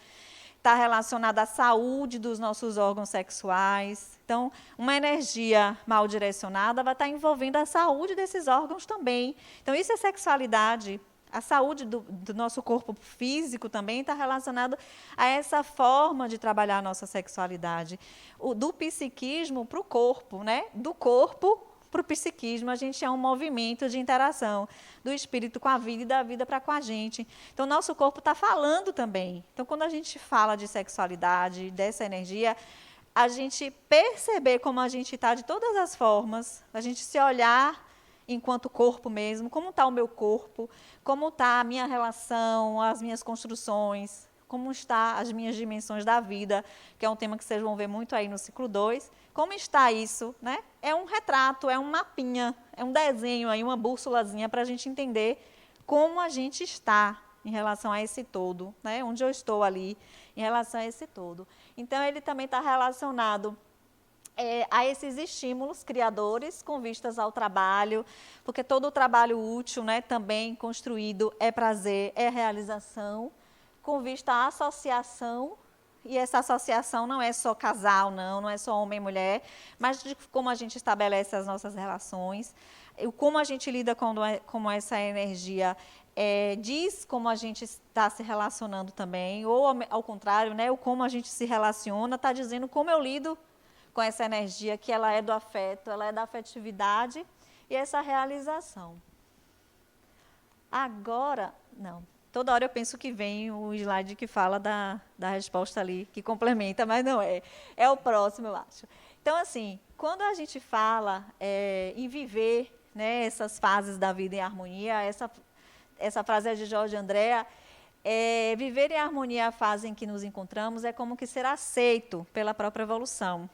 Speaker 1: está relacionado à saúde dos nossos órgãos sexuais. Então, uma energia mal direcionada vai estar envolvendo a saúde desses órgãos também. Então, isso é sexualidade. A saúde do nosso corpo físico também está relacionado a essa forma de trabalhar a nossa sexualidade. Do psiquismo para o corpo, né? Do corpo para o psiquismo, a gente é um movimento de interação do espírito com a vida e da vida para com a gente. Então, nosso corpo está falando também. Então, quando a gente fala de sexualidade, dessa energia, a gente perceber como a gente está de todas as formas, a gente se olhar enquanto corpo mesmo, como está o meu corpo, como está a minha relação, as minhas construções, como está as minhas dimensões da vida, que é um tema que vocês vão ver muito aí no ciclo 2. Como está isso, né? É um retrato, é um mapinha, é um desenho, aí, uma bússolazinha para a gente entender como a gente está em relação a esse todo, né? Onde eu estou ali em relação a esse todo. Então, ele também está relacionado a esses estímulos criadores com vistas ao trabalho, porque todo o trabalho útil, né, também construído é prazer, é realização, com vista à associação. E essa associação não é só casal, não é só homem e mulher, mas de como a gente estabelece as nossas relações, como a gente lida com essa energia, diz como a gente está se relacionando também, ou ao contrário, né, o como a gente se relaciona, está dizendo como eu lido com essa energia, que ela é do afeto, ela é da afetividade e essa realização. Agora, não. Toda hora eu penso que vem o slide que fala da resposta ali, que complementa, mas não é. É o próximo, eu acho. Então, assim, quando a gente fala em viver, né, essas fases da vida em harmonia, essa frase é de Jorge Andréa, viver em harmonia a fase em que nos encontramos é como que ser aceito pela própria evolução.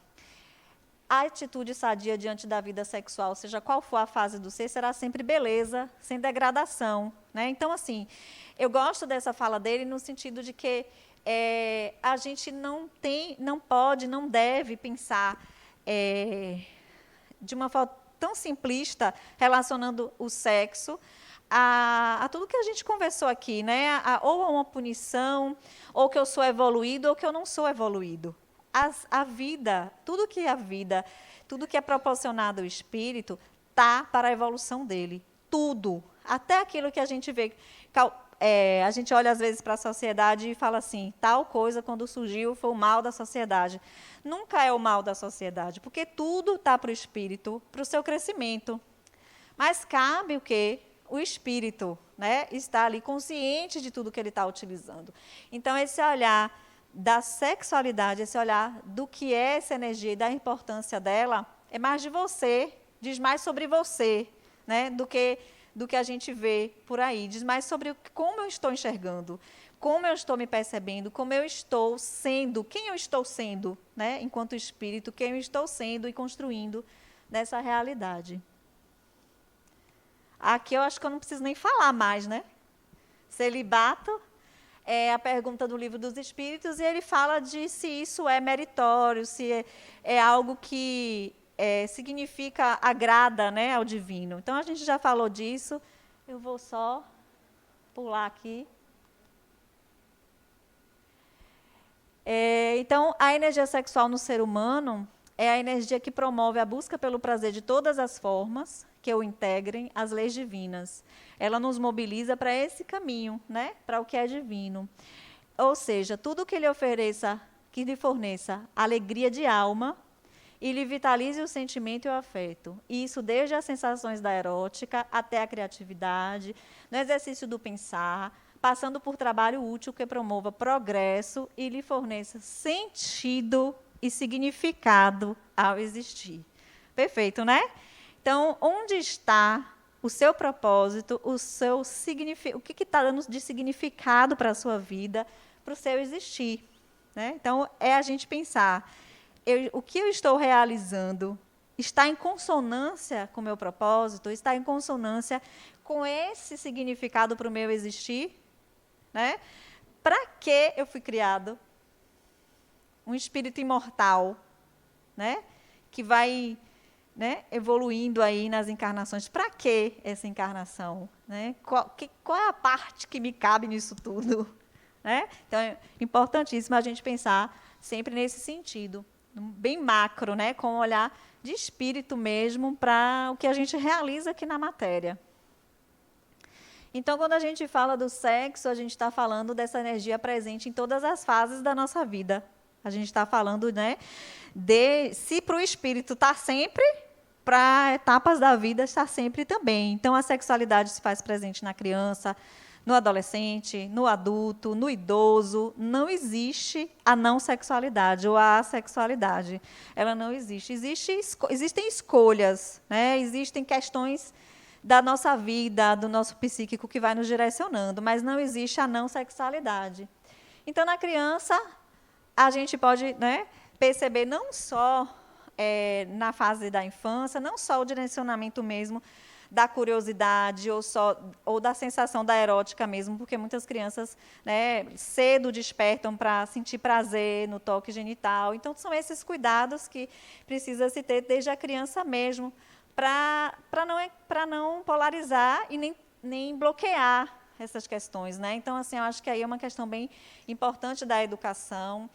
Speaker 1: A atitude sadia diante da vida sexual, seja qual for a fase do ser, será sempre beleza, sem degradação, né? Então, assim, eu gosto dessa fala dele no sentido de que a gente não pode, não deve pensar de uma forma tão simplista relacionando o sexo a tudo que a gente conversou aqui, né? Ou a uma punição, ou que eu sou evoluído, ou que eu não sou evoluído. A vida, tudo que é proporcionado ao espírito, está para a evolução dele. Tudo. Até aquilo que a gente vê. A gente olha, às vezes, para a sociedade e fala assim, tal coisa, quando surgiu, foi o mal da sociedade. Nunca é o mal da sociedade, porque tudo está para o espírito, para o seu crescimento. Mas cabe o quê? O espírito, né, está ali consciente de tudo que ele está utilizando. Então, esse olhar da sexualidade, esse olhar do que é essa energia e da importância dela, é mais de você, diz mais sobre você, né, do que a gente vê por aí, diz mais sobre como eu estou enxergando, como eu estou me percebendo, como eu estou sendo, quem eu estou sendo, né? Enquanto espírito, quem eu estou sendo e construindo nessa realidade. Aqui eu acho que eu não preciso nem falar mais, né? Celibato é a pergunta do Livro dos Espíritos, e ele fala de se isso é meritório, se é algo que significa, agrada, né, ao divino. Então, a gente já falou disso, eu vou só pular aqui. Então, a energia sexual no ser humano é a energia que promove a busca pelo prazer de todas as formas que o integrem às leis divinas. Ela nos mobiliza para esse caminho, né? Para o que é divino. Ou seja, tudo que lhe forneça alegria de alma e lhe vitalize o sentimento e o afeto. Isso desde as sensações da erótica até a criatividade, no exercício do pensar, passando por trabalho útil que promova progresso e lhe forneça sentido e significado ao existir. Perfeito, né? Então, onde está o seu propósito, o que está dando de significado para a sua vida, para o seu existir, né? Então, é a gente pensar, o que eu estou realizando está em consonância com o meu propósito, está em consonância com esse significado para o meu existir, né? Para que eu fui criado? Um espírito imortal, né? Que vai, né, evoluindo aí nas encarnações. Para que essa encarnação? Né? Qual é a parte que me cabe nisso tudo? Né? Então, é importantíssimo a gente pensar sempre nesse sentido, bem macro, né, com um olhar de espírito mesmo para o que a gente realiza aqui na matéria. Então, quando a gente fala do sexo, a gente está falando dessa energia presente em todas as fases da nossa vida. A gente está falando, né, se para o espírito está sempre, para etapas da vida está sempre também. Então, a sexualidade se faz presente na criança, no adolescente, no adulto, no idoso. Não existe a não sexualidade ou a assexualidade. Ela não existe. Existem escolhas, né? Existem questões da nossa vida, do nosso psíquico que vai nos direcionando, mas não existe a não sexualidade. Então, na criança, a gente pode, né, perceber não só na fase da infância, não só o direcionamento mesmo da curiosidade ou da sensação da erótica mesmo, porque muitas crianças, né, cedo despertam para sentir prazer no toque genital. Então, são esses cuidados que precisa se ter desde a criança mesmo, para não polarizar e nem bloquear essas questões, né? Então, assim, eu acho que aí é uma questão bem importante da educação,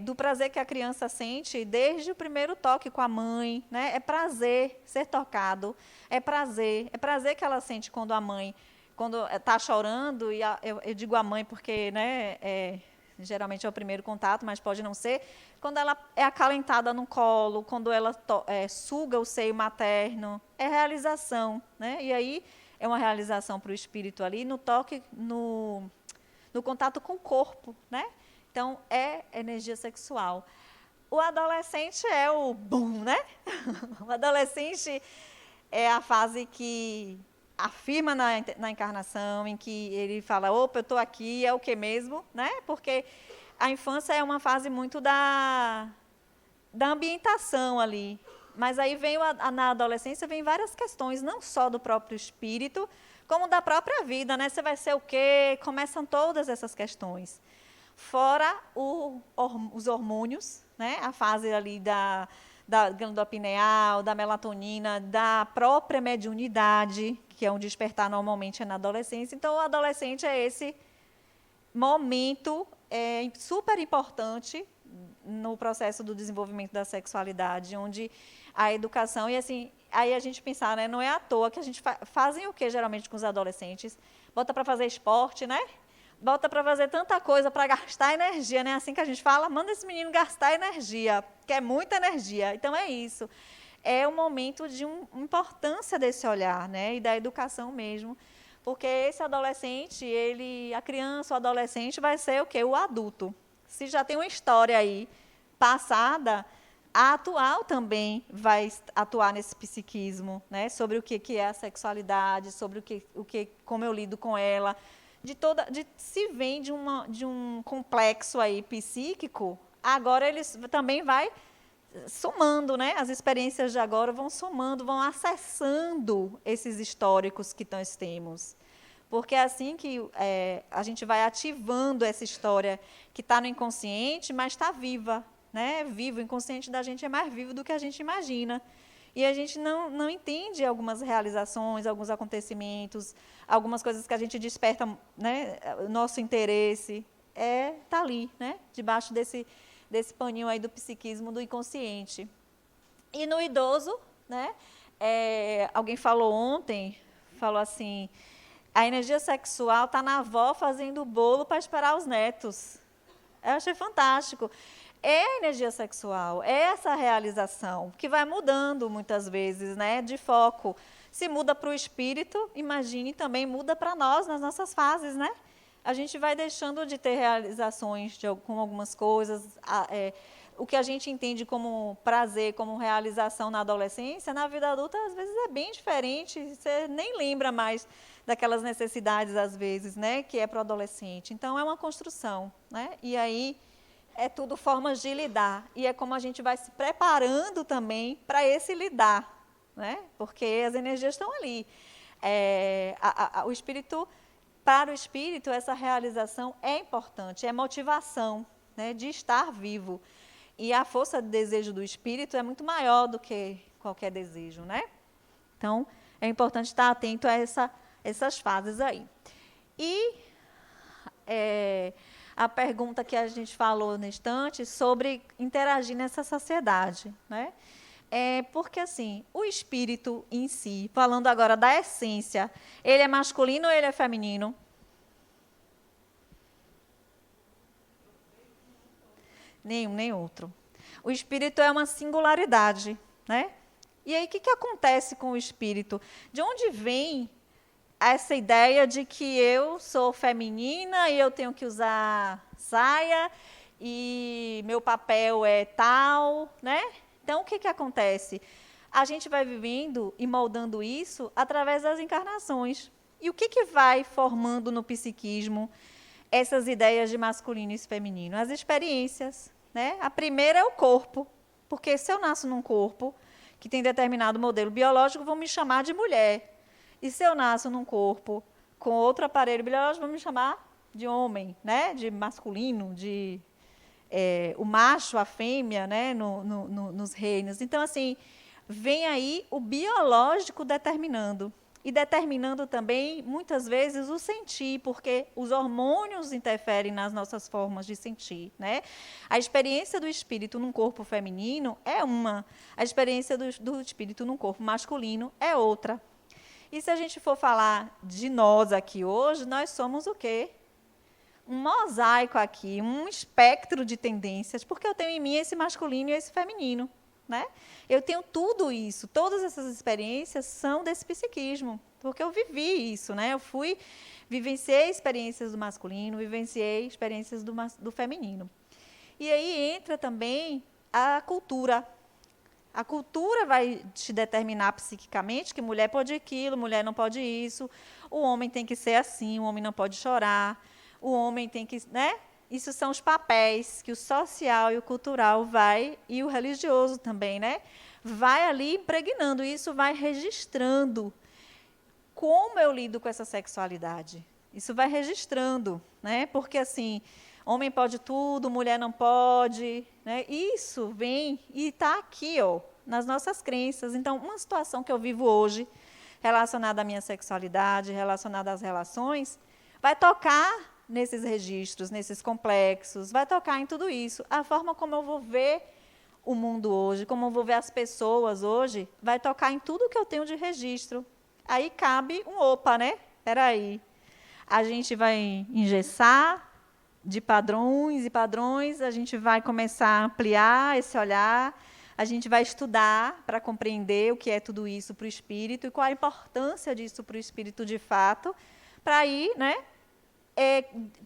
Speaker 1: do prazer que a criança sente desde o primeiro toque com a mãe, né? É prazer ser tocado, é prazer que ela sente quando a mãe, quando está chorando, e eu digo a mãe porque, né, geralmente é o primeiro contato, mas pode não ser, quando ela é acalentada no colo, quando ela suga o seio materno, é realização, né? E aí é uma realização para o espírito ali, no toque, no contato com o corpo, né? Então, é energia sexual. O adolescente é o boom, né? O adolescente é a fase que afirma na encarnação, em que ele fala, opa, eu estou aqui, é o que mesmo? Né? Porque a infância é uma fase muito da ambientação ali. Mas aí na adolescência vem várias questões, não só do próprio espírito, como da própria vida, né? Você vai ser o quê? Começam todas essas questões. Fora os hormônios, né? A fase ali da glândula pineal, da melatonina, da própria mediunidade, que é um despertar normalmente na adolescência. Então, o adolescente é esse momento super importante no processo do desenvolvimento da sexualidade, onde a educação, e assim, aí a gente pensar, né, não é à toa que a gente fazem o que geralmente com os adolescentes? Bota para fazer esporte, né? Bota para fazer tanta coisa para gastar energia, né? Assim que a gente fala, manda esse menino gastar energia, que é muita energia. Então, é isso. É um momento de importância desse olhar, né? E da educação mesmo. Porque esse adolescente, a criança, o adolescente, vai ser o quê? O adulto. Se já tem uma história aí passada, a atual também vai atuar nesse psiquismo, né? Sobre o que é a sexualidade, sobre como eu lido com ela, se vem de um complexo aí psíquico, agora eles também vai somando, né? As experiências de agora vão somando, vão acessando esses históricos que nós temos. Porque é assim que a gente vai ativando essa história que está no inconsciente, mas está viva, né? Vivo, o inconsciente da gente é mais vivo do que a gente imagina. E a gente não entende algumas realizações, alguns acontecimentos, algumas coisas que a gente desperta, né? O nosso interesse está ali, né? Debaixo desse paninho aí do psiquismo do inconsciente. E no idoso, né? Alguém falou ontem, falou assim, a energia sexual está na avó fazendo o bolo para esperar os netos. Eu achei fantástico. É a energia sexual, é essa realização, que vai mudando muitas vezes, né, de foco. Se muda para o espírito, imagine, também muda para nós, nas nossas fases, né? A gente vai deixando de ter realizações com algumas coisas. O que a gente entende como prazer, como realização na adolescência, na vida adulta, às vezes é bem diferente. Você nem lembra mais daquelas necessidades, às vezes, né, que é para o adolescente. Então, é uma construção, né? E aí é tudo formas de lidar. E é como a gente vai se preparando também para esse lidar, né? Porque as energias estão ali. O espírito, para o espírito, essa realização é importante, é motivação, né, de estar vivo. E a força de desejo do espírito é muito maior do que qualquer desejo, né? Então, é importante estar atento a essas fases aí. E a pergunta que a gente falou no instante sobre interagir nessa sociedade, né? Porque, assim, o espírito em si, falando agora da essência, ele é masculino ou ele é feminino? Nenhum, nem outro. O espírito é uma singularidade, né? E aí, o que acontece com o espírito? De onde vem essa ideia de que eu sou feminina e eu tenho que usar saia e meu papel é tal, né? Então, o que acontece? A gente vai vivendo e moldando isso através das encarnações. E o que vai formando no psiquismo essas ideias de masculino e feminino? As experiências, né? A primeira é o corpo, porque se eu nasço num corpo que tem determinado modelo biológico, vão me chamar de mulher. E se eu nasço num corpo com outro aparelho biológico, vão me chamar de homem, né? De masculino, de o macho, a fêmea, né? Nos reinos. Então, assim, vem aí o biológico determinando. E determinando também, muitas vezes, o sentir, porque os hormônios interferem nas nossas formas de sentir, né? A experiência do espírito num corpo feminino é uma, a experiência do espírito num corpo masculino é outra. E se a gente for falar de nós aqui hoje, nós somos o quê? Um mosaico aqui, um espectro de tendências, porque eu tenho em mim esse masculino e esse feminino, né? Eu tenho tudo isso, todas essas experiências são desse psiquismo, porque eu vivi isso, né? Eu vivenciei experiências do masculino, vivenciei experiências do feminino. E aí entra também a cultura. A cultura vai te determinar psiquicamente que mulher pode aquilo, mulher não pode isso, o homem tem que ser assim, o homem não pode chorar, o homem tem que, né? Isso são os papéis que o social e o cultural vai, e o religioso também, né? Vai ali impregnando, isso vai registrando como eu lido com essa sexualidade. Isso vai registrando, né? Porque, assim, homem pode tudo, mulher não pode, né? Isso vem e está aqui, ó, nas nossas crenças. Então, uma situação que eu vivo hoje, relacionada à minha sexualidade, relacionada às relações, vai tocar nesses registros, nesses complexos, vai tocar em tudo isso. A forma como eu vou ver o mundo hoje, como eu vou ver as pessoas hoje, vai tocar em tudo que eu tenho de registro. Aí cabe um opa, né? Espera aí. A gente vai engessar de padrões e padrões, a gente vai começar a ampliar esse olhar, a gente vai estudar para compreender o que é tudo isso para o espírito e qual a importância disso para o espírito de fato, para ir, né,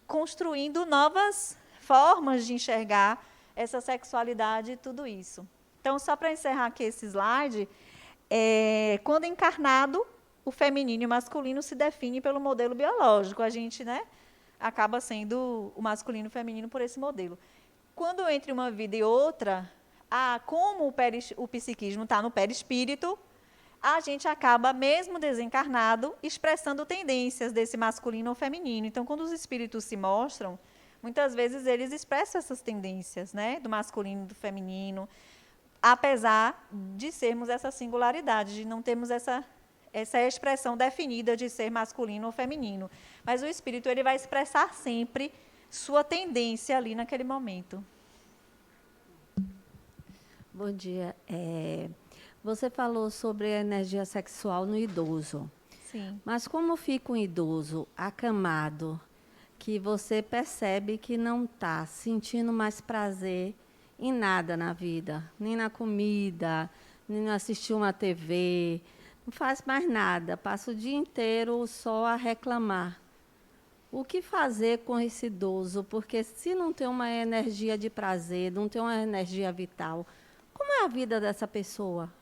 Speaker 1: construindo novas formas de enxergar essa sexualidade e tudo isso. Então, só para encerrar aqui esse slide, quando encarnado, o feminino e o masculino se definem pelo modelo biológico. A gente, né, acaba sendo o masculino e o feminino por esse modelo. Quando entre uma vida e outra, como o psiquismo está no perispírito, a gente acaba, mesmo desencarnado, expressando tendências desse masculino ou feminino. Então, quando os espíritos se mostram, muitas vezes eles expressam essas tendências, né, do masculino e do feminino, apesar de sermos essa singularidade, de não termos essa expressão definida de ser masculino ou feminino. Mas o espírito ele vai expressar sempre sua tendência ali naquele momento.
Speaker 15: Bom dia. Você falou sobre a energia sexual no idoso.
Speaker 1: Sim.
Speaker 15: Mas como fica um idoso acamado, que você percebe que não está sentindo mais prazer em nada na vida, nem na comida, nem no assistir uma TV, não faz mais nada, passa o dia inteiro só a reclamar. O que fazer com esse idoso? Porque se não tem uma energia de prazer, não tem uma energia vital, como é a vida dessa pessoa?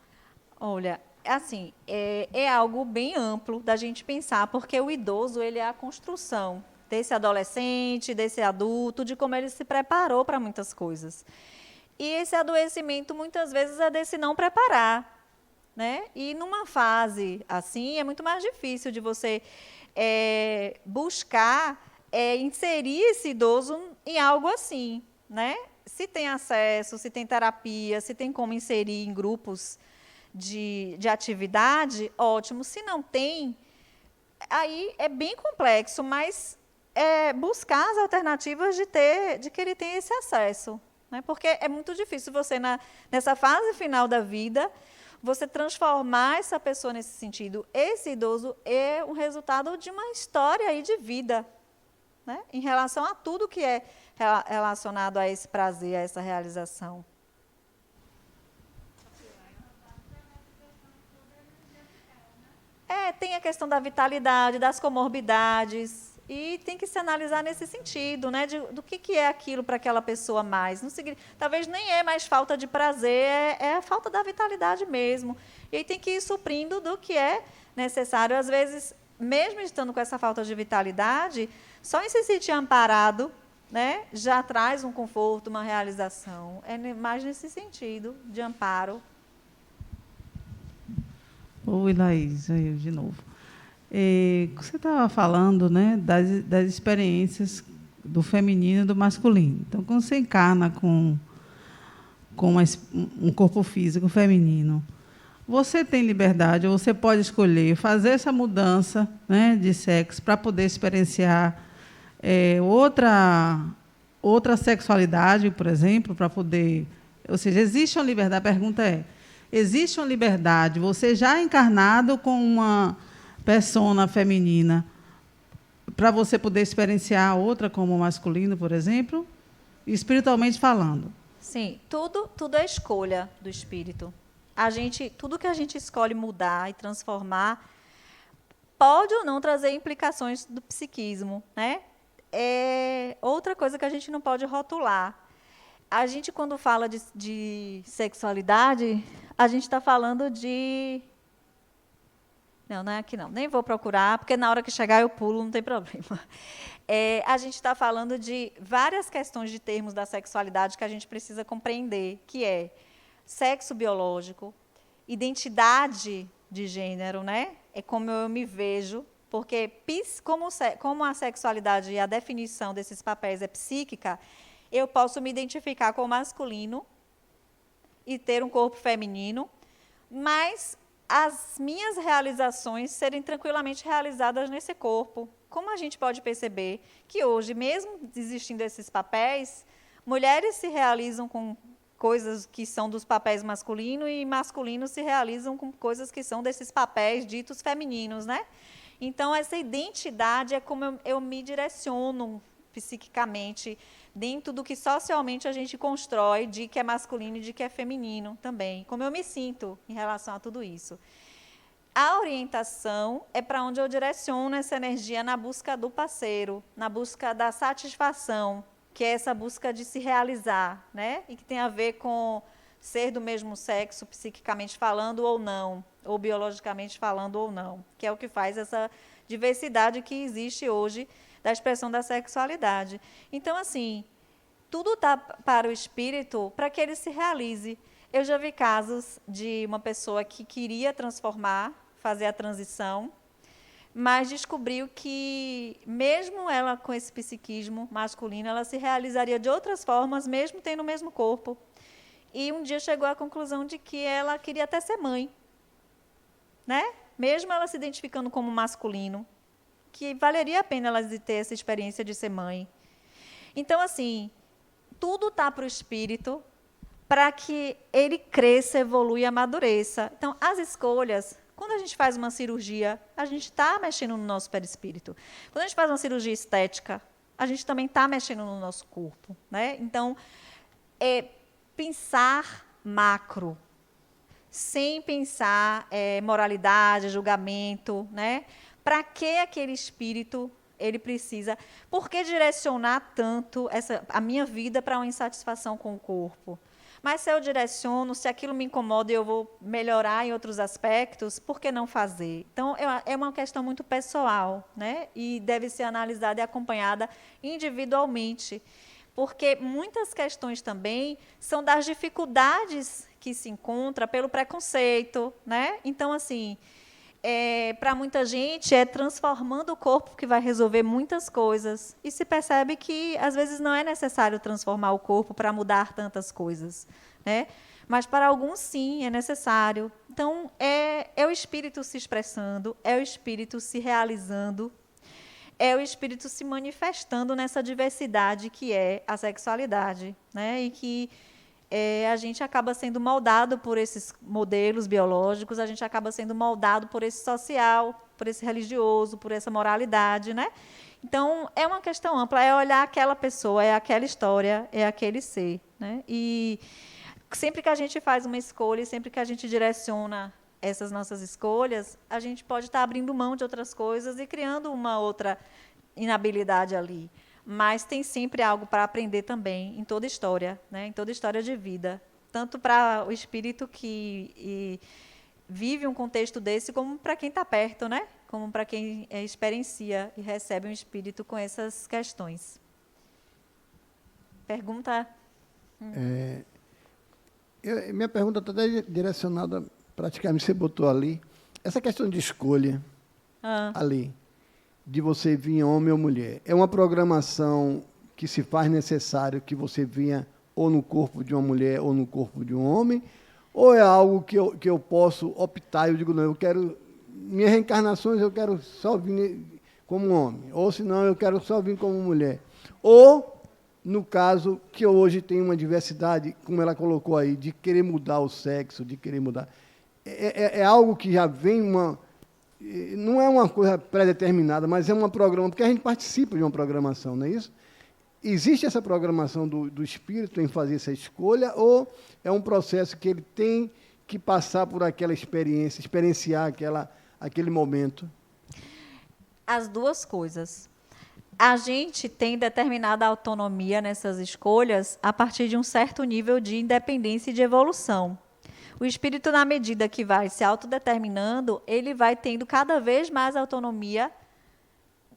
Speaker 1: Olha, assim, é algo bem amplo da gente pensar, porque o idoso ele é a construção desse adolescente, desse adulto, de como ele se preparou para muitas coisas. E esse adoecimento, muitas vezes, é desse não preparar, né? E numa fase assim, é muito mais difícil de você buscar inserir esse idoso em algo assim, né? Se tem acesso, se tem terapia, se tem como inserir em grupos de atividade, ótimo. Se não tem, aí é bem complexo, mas buscar as alternativas de que ele tenha esse acesso. Né? Porque é muito difícil você, nessa fase final da vida, você transformar essa pessoa nesse sentido. Esse idoso é um resultado de uma história aí de vida, né? Em relação a tudo que é relacionado a esse prazer, a essa realização. Tem a questão da vitalidade, das comorbidades, e tem que se analisar nesse sentido, né, do que é aquilo para aquela pessoa mais. Não talvez nem é mais falta de prazer, é a falta da vitalidade mesmo. E aí tem que ir suprindo do que é necessário. Às vezes, mesmo estando com essa falta de vitalidade, só em se sentir amparado, né, já traz um conforto, uma realização. É mais nesse sentido, de amparo.
Speaker 8: Oi, Laís, eu de novo. Você estava falando, né, das experiências do feminino e do masculino. Então, quando você encarna com um corpo físico feminino, você tem liberdade, ou você pode escolher fazer essa mudança, né, de sexo para poder experienciar outra sexualidade, por exemplo, para poder... Ou seja, existe uma liberdade? A pergunta existe uma liberdade, você já encarnado com uma persona feminina, para você poder experienciar a outra como masculino, por exemplo, espiritualmente falando?
Speaker 1: Sim, tudo é escolha do espírito. Tudo que a gente escolhe mudar e transformar pode ou não trazer implicações do psiquismo, né? Outra coisa que a gente não pode rotular. A gente, quando fala de sexualidade, a gente está falando de... Não é aqui não. Nem vou procurar, porque na hora que chegar eu pulo, não tem problema. A gente está falando de várias questões de termos da sexualidade que a gente precisa compreender, que é sexo biológico, identidade de gênero, né? É como eu me vejo, porque como a sexualidade e a definição desses papéis é psíquica, eu posso me identificar com o masculino e ter um corpo feminino, mas as minhas realizações serem tranquilamente realizadas nesse corpo. Como a gente pode perceber que hoje, mesmo existindo esses papéis, mulheres se realizam com coisas que são dos papéis masculinos e masculinos se realizam com coisas que são desses papéis ditos femininos, né? Então, essa identidade é como eu me direciono psiquicamente dentro do que socialmente a gente constrói de que é masculino e de que é feminino também, como eu me sinto em relação a tudo isso. A orientação é para onde eu direciono essa energia na busca do parceiro, na busca da satisfação, que é essa busca de se realizar, né? E que tem a ver com ser do mesmo sexo, psiquicamente falando ou não, ou biologicamente falando ou não, que é o que faz essa diversidade que existe hoje da expressão da sexualidade. Então, assim, tudo está para o espírito para que ele se realize. Eu já vi casos de uma pessoa que queria transformar, fazer a transição, mas descobriu que, mesmo ela com esse psiquismo masculino, ela se realizaria de outras formas, mesmo tendo o mesmo corpo. E um dia chegou à conclusão de que ela queria até ser mãe, né? Mesmo ela se identificando como masculino, que valeria a pena ela ter essa experiência de ser mãe. Então, assim, tudo está para o espírito, para que ele cresça, evolua e amadureça. Então, as escolhas, quando a gente faz uma cirurgia, a gente está mexendo no nosso perispírito. Quando a gente faz uma cirurgia estética, a gente também está mexendo no nosso corpo, né? Então, pensar macro, sem pensar moralidade, julgamento, né? Para que aquele espírito ele precisa? Por que direcionar tanto a minha vida para uma insatisfação com o corpo? Mas se eu direciono, se aquilo me incomoda e eu vou melhorar em outros aspectos, por que não fazer? Então, é uma questão muito pessoal, né? E deve ser analisada e acompanhada individualmente. Porque muitas questões também são das dificuldades que se encontra pelo preconceito, né? Então, assim, para muita gente, é transformando o corpo que vai resolver muitas coisas. E se percebe que, às vezes, não é necessário transformar o corpo para mudar tantas coisas, né? Mas, para alguns, sim, é necessário. Então, é o espírito se expressando, é o espírito se realizando, é o espírito se manifestando nessa diversidade que é a sexualidade, né? E que a gente acaba sendo moldado por esses modelos biológicos, a gente acaba sendo moldado por esse social, por esse religioso, por essa moralidade, né? Então, é uma questão ampla, é olhar aquela pessoa, é aquela história, é aquele ser, né? E sempre que a gente faz uma escolha, sempre que a gente direciona essas nossas escolhas, a gente pode estar abrindo mão de outras coisas e criando uma outra inabilidade ali. Mas tem sempre algo para aprender também em toda história, né? Em toda história de vida. Tanto para o espírito que vive um contexto desse, como para quem está perto, né? Como para quem experiencia e recebe um espírito com essas questões. Pergunta?
Speaker 6: Minha pergunta está direcionada, praticamente você botou ali, essa questão de escolha ali, de você vir homem ou mulher. É uma programação que se faz necessário que você vinha ou no corpo de uma mulher ou no corpo de um homem, ou é algo que eu posso optar, eu digo, não, eu quero, minhas reencarnações eu quero só vir como homem, ou senão eu quero só vir como mulher. Ou, no caso, que hoje tem uma diversidade, como ela colocou aí, de querer mudar o sexo, de querer mudar. É algo que já vem não é uma coisa pré-determinada, mas é uma programa, porque a gente participa de uma programação, não é isso? Existe essa programação do espírito em fazer essa escolha, ou é um processo que ele tem que passar por aquela experiência, experienciar aquele momento?
Speaker 1: As duas coisas. A gente tem determinada autonomia nessas escolhas a partir de um certo nível de independência e de evolução. O espírito, na medida que vai se autodeterminando, ele vai tendo cada vez mais autonomia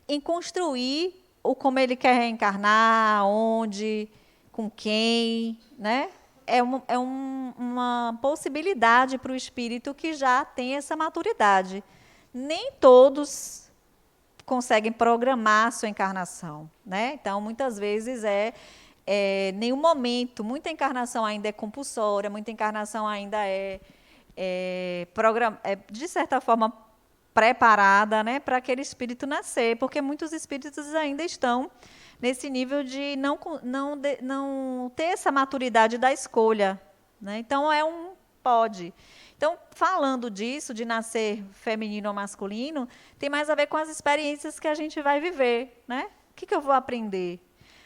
Speaker 1: em construir como ele quer reencarnar, onde, com quem, né? É uma possibilidade para o espírito que já tem essa maturidade. Nem todos conseguem programar a sua encarnação, né? Então, muitas vezes nenhum momento, muita encarnação ainda é compulsória, muita encarnação ainda de certa forma, preparada, né, para aquele espírito nascer, porque muitos espíritos ainda estão nesse nível de não ter essa maturidade da escolha, né? Então, pode. Então, falando disso, de nascer feminino ou masculino, tem mais a ver com as experiências que a gente vai viver, né? O que eu vou aprender?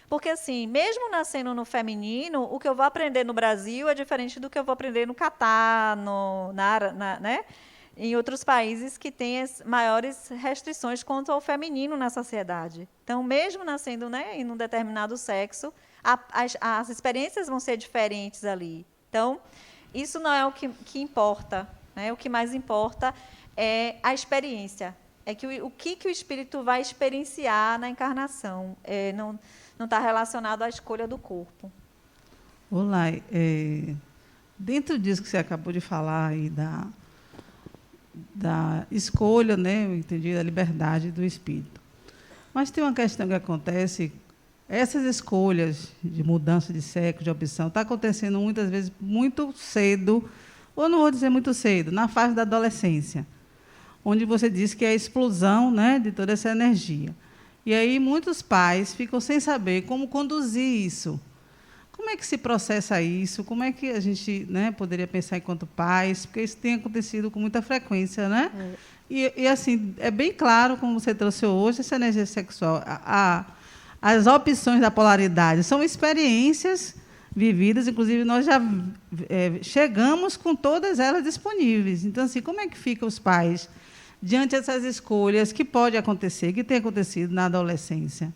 Speaker 1: Porque, assim, mesmo nascendo no feminino, o que eu vou aprender no Brasil é diferente do que eu vou aprender no Catar, né? Em outros países que têm as maiores restrições quanto ao feminino na sociedade. Então, mesmo nascendo, né, em um determinado sexo, as experiências vão ser diferentes ali. Então, isso não é o que importa, né? O que mais importa é a experiência. É que o que o espírito vai experienciar na encarnação. Não está relacionado à escolha do corpo.
Speaker 8: Olá, dentro disso que você acabou de falar aí da escolha, né, eu entendi, da liberdade do espírito. Mas tem uma questão que acontece, essas escolhas de mudança de sexo, de opção, está acontecendo muitas vezes muito cedo, ou não vou dizer muito cedo, na fase da adolescência, onde você diz que é a explosão, né, de toda essa energia. E aí muitos pais ficam sem saber como conduzir isso. Como é que se processa isso? Como é que a gente, né, poderia pensar enquanto pais? Porque isso tem acontecido com muita frequência, né? E assim, é bem claro, como você trouxe hoje, essa energia sexual. As opções da polaridade são experiências vividas, inclusive nós já chegamos com todas elas disponíveis. Então, assim, como é que ficam os pais diante dessas escolhas que pode acontecer, que tem acontecido na adolescência?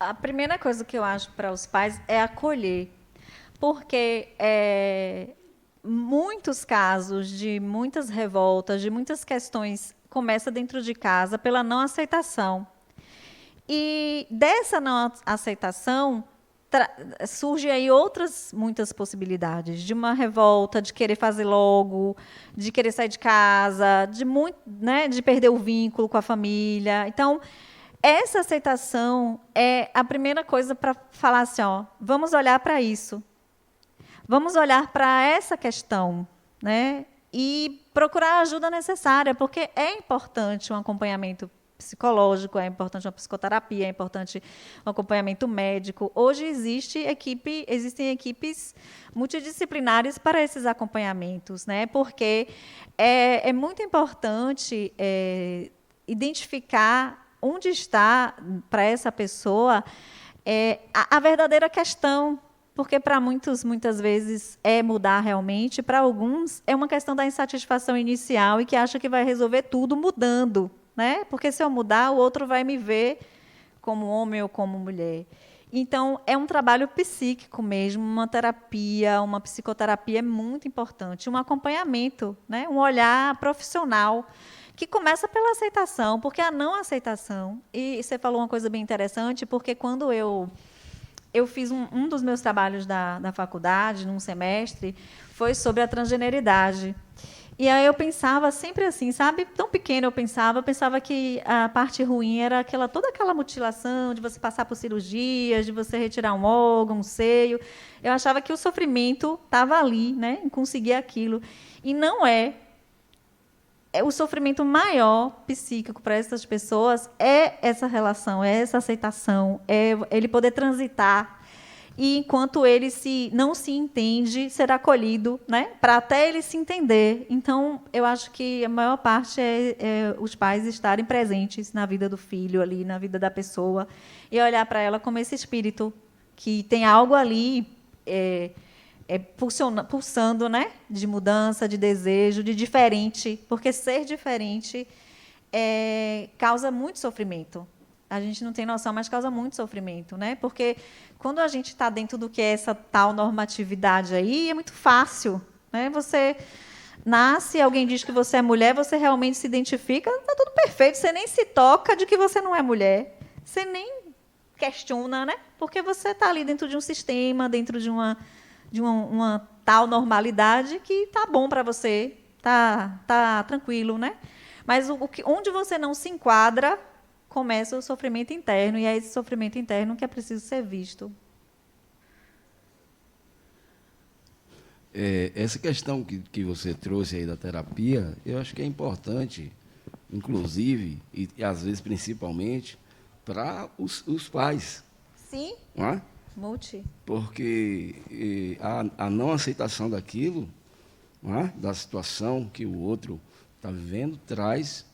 Speaker 1: A primeira coisa que eu acho para os pais é acolher, porque muitos casos de muitas revoltas, de muitas questões, começa dentro de casa pela não aceitação. E dessa não aceitação surgem aí muitas possibilidades, de uma revolta, de querer fazer logo, de querer sair de casa, de perder o vínculo com a família. Então, essa aceitação é a primeira coisa para falar assim, vamos olhar para isso. Vamos olhar para essa questão, né? E procurar a ajuda necessária, porque é importante um acompanhamento psicológico, é importante uma psicoterapia, é importante um acompanhamento médico. Hoje existem equipes multidisciplinares para esses acompanhamentos, né? Porque é muito importante identificar onde está, para essa pessoa, a verdadeira questão, porque para muitas vezes é mudar realmente, para alguns é uma questão da insatisfação inicial e que acha que vai resolver tudo mudando, né? Porque se eu mudar, o outro vai me ver como homem ou como mulher. Então, é um trabalho psíquico mesmo, uma terapia, uma psicoterapia é muito importante, um acompanhamento, né? Um olhar profissional, que começa pela aceitação, porque a não aceitação, e você falou uma coisa bem interessante, porque quando eu fiz um dos meus trabalhos da faculdade, num semestre, foi sobre a transgeneridade. E aí eu pensava sempre assim, sabe? Tão pequena eu pensava que a parte ruim era toda aquela mutilação, de você passar por cirurgias, de você retirar um órgão, um seio. Eu achava que o sofrimento estava ali, né? Em conseguir aquilo. E não é. O sofrimento maior psíquico para essas pessoas é essa relação, é essa aceitação, é ele poder transitar. E enquanto ele não se entende, será acolhido, né? Para até ele se entender. Então, eu acho que a maior parte é os pais estarem presentes na vida do filho, ali, na vida da pessoa, e olhar para ela como esse espírito que tem algo ali pulsando, né? De mudança, de desejo, de diferente, porque ser diferente causa muito sofrimento. A gente não tem noção, mas causa muito sofrimento, né? Porque quando a gente está dentro do que é essa tal normatividade aí, é muito fácil, né? Você nasce, alguém diz que você é mulher, você realmente se identifica, está tudo perfeito, você nem se toca de que você não é mulher, você nem questiona, né? Porque você está ali dentro de um sistema, dentro de uma tal normalidade que está bom para você, tá tranquilo, né? Mas onde você não se enquadra, começa o sofrimento interno, e é esse sofrimento interno que é preciso ser visto.
Speaker 13: Essa questão que você trouxe aí da terapia, eu acho que é importante, inclusive, e às vezes principalmente, para os pais.
Speaker 1: Sim.
Speaker 13: Não é? Porque a não aceitação daquilo, não é? Da situação que o outro está vivendo, traz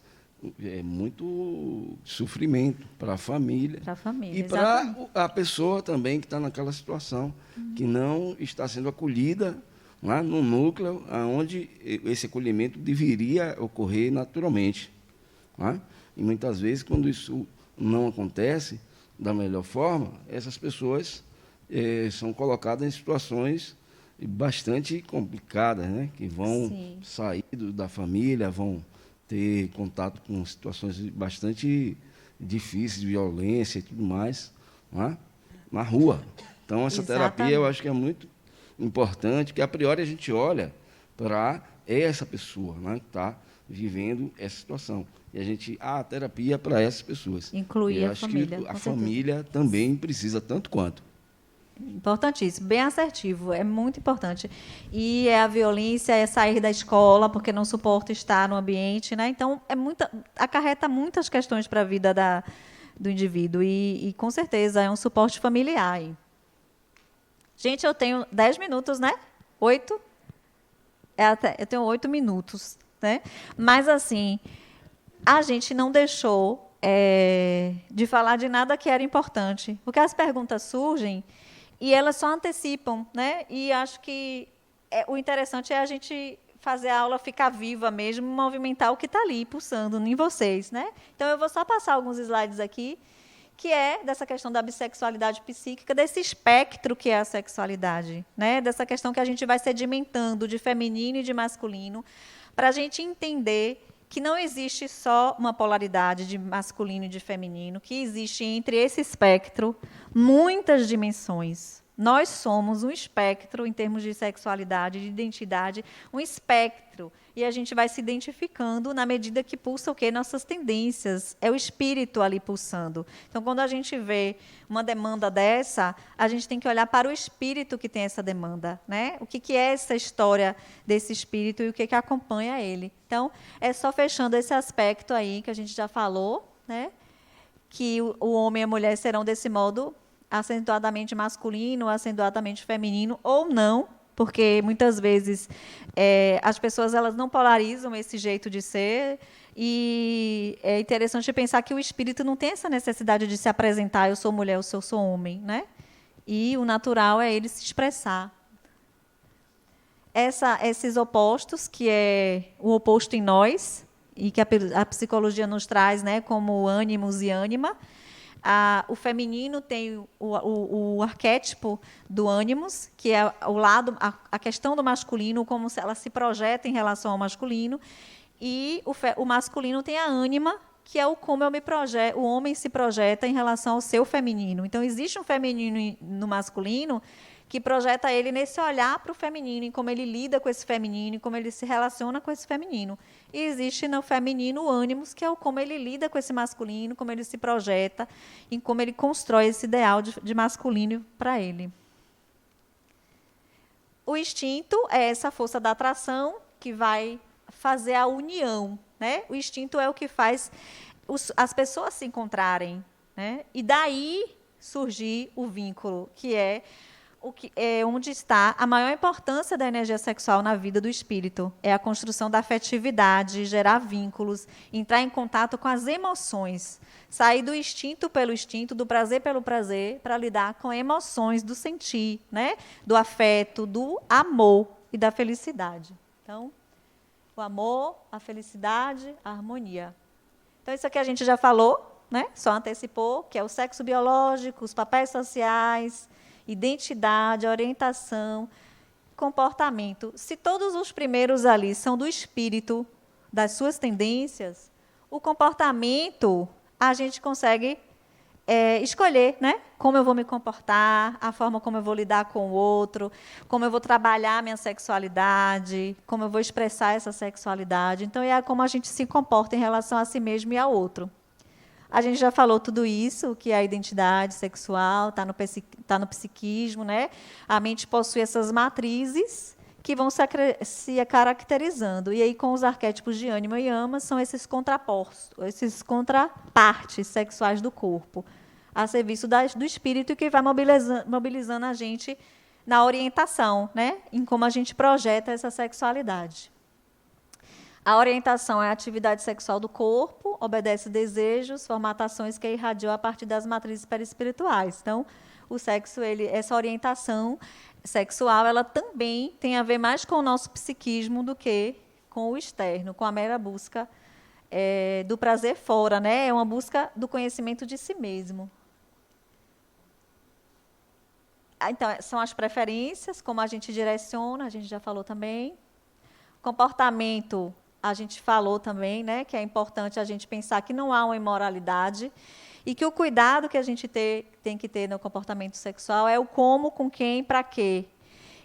Speaker 13: muito sofrimento para a família.
Speaker 1: Para a família,
Speaker 13: e para a pessoa também que está naquela situação, que não está sendo acolhida, não é? No núcleo onde esse acolhimento deveria ocorrer naturalmente. Não é? E muitas vezes, quando isso não acontece da melhor forma, essas pessoas são colocadas em situações bastante complicadas, né? Que vão sair da família, vão ter contato com situações bastante difíceis, de violência e tudo mais, né? Na rua. Então, essa terapia eu acho que é muito importante, porque a priori a gente olha para essa pessoa, né, que está vivendo essa situação. E a gente, a terapia para essas pessoas.
Speaker 1: Incluir
Speaker 13: a família. Que a família também precisa tanto quanto.
Speaker 1: Importantíssimo, bem assertivo, é muito importante. E a violência é sair da escola porque não suporta estar no ambiente, né? Então, acarreta muitas questões para a vida do indivíduo. E, com certeza, é um suporte familiar. Gente, eu tenho 10 minutos, né? 8? Eu tenho 8 minutos, né? Mas, assim, a gente não deixou de falar de nada que era importante. Porque as perguntas surgem e elas só antecipam, né? E acho que o interessante é a gente fazer a aula ficar viva mesmo, movimentar o que está ali, pulsando em vocês, né? Então, eu vou só passar alguns slides aqui, que é dessa questão da bissexualidade psíquica, desse espectro que é a sexualidade, né? Dessa questão que a gente vai sedimentando de feminino e de masculino, para a gente entender que não existe só uma polaridade de masculino e de feminino, que existe entre esse espectro muitas dimensões. Nós somos um espectro, em termos de sexualidade, de identidade, um espectro. E a gente vai se identificando na medida que pulsa o quê? Nossas tendências. É o espírito ali pulsando. Então, quando a gente vê uma demanda dessa, a gente tem que olhar para o espírito que tem essa demanda, né? O que é essa história desse espírito e o que acompanha ele. Então, é só fechando esse aspecto aí que a gente já falou, né? Que o homem e a mulher serão desse modo acentuadamente masculino, acentuadamente feminino, ou não, porque muitas vezes as pessoas elas não polarizam esse jeito de ser, e é interessante pensar que o espírito não tem essa necessidade de se apresentar, eu sou mulher, eu sou homem, né? E o natural é ele se expressar. Esses opostos, que é o oposto em nós, e que a psicologia nos traz, né, como ânimos e ânima. O feminino tem o arquétipo do ânimos, que é o lado, a questão do masculino, como ela se projeta em relação ao masculino, e o masculino tem a ânima, que é como o homem se projeta em relação ao seu feminino. Então, existe um feminino no masculino que projeta ele nesse olhar para o feminino, em como ele lida com esse feminino, em como ele se relaciona com esse feminino. E existe no feminino o ânimos, que é como ele lida com esse masculino, como ele se projeta, em como ele constrói esse ideal de masculino para ele. O instinto é essa força da atração que vai fazer a união, né? O instinto é o que faz as pessoas se encontrarem, né? E daí surgir o vínculo, que é onde está a maior importância da energia sexual na vida do espírito. É a construção da afetividade, gerar vínculos, entrar em contato com as emoções, sair do instinto pelo instinto, do prazer pelo prazer, para lidar com emoções do sentir, né? Do afeto, do amor e da felicidade. Então, o amor, a felicidade, a harmonia. Então, isso aqui a gente já falou, né? Só antecipou, que é o sexo biológico, os papéis sociais, identidade, orientação, comportamento. Se todos os primeiros ali são do espírito, das suas tendências, o comportamento a gente consegue escolher, né? Como eu vou me comportar, a forma como eu vou lidar com o outro, como eu vou trabalhar a minha sexualidade, como eu vou expressar essa sexualidade. Então, é como a gente se comporta em relação a si mesmo e ao outro. A gente já falou tudo isso, que a identidade sexual está no psiquismo, né? A mente possui essas matrizes que vão se caracterizando. E aí, com os arquétipos de ânima e ama, são esses contrapostos, esses contrapartes sexuais do corpo, a serviço do espírito, que vai mobilizando a gente na orientação, né? Em como a gente projeta essa sexualidade. A orientação é a atividade sexual do corpo, obedece desejos, formatações que irradiam a partir das matrizes perispirituais. Então, o sexo, essa orientação sexual, ela também tem a ver mais com o nosso psiquismo do que com o externo, com a mera busca do prazer fora, né? É uma busca do conhecimento de si mesmo. Então, são as preferências, como a gente direciona, a gente já falou também. Comportamento, a gente falou também, né, que é importante a gente pensar que não há uma imoralidade e que o cuidado que a gente tem que ter no comportamento sexual é o como, com quem, para quê.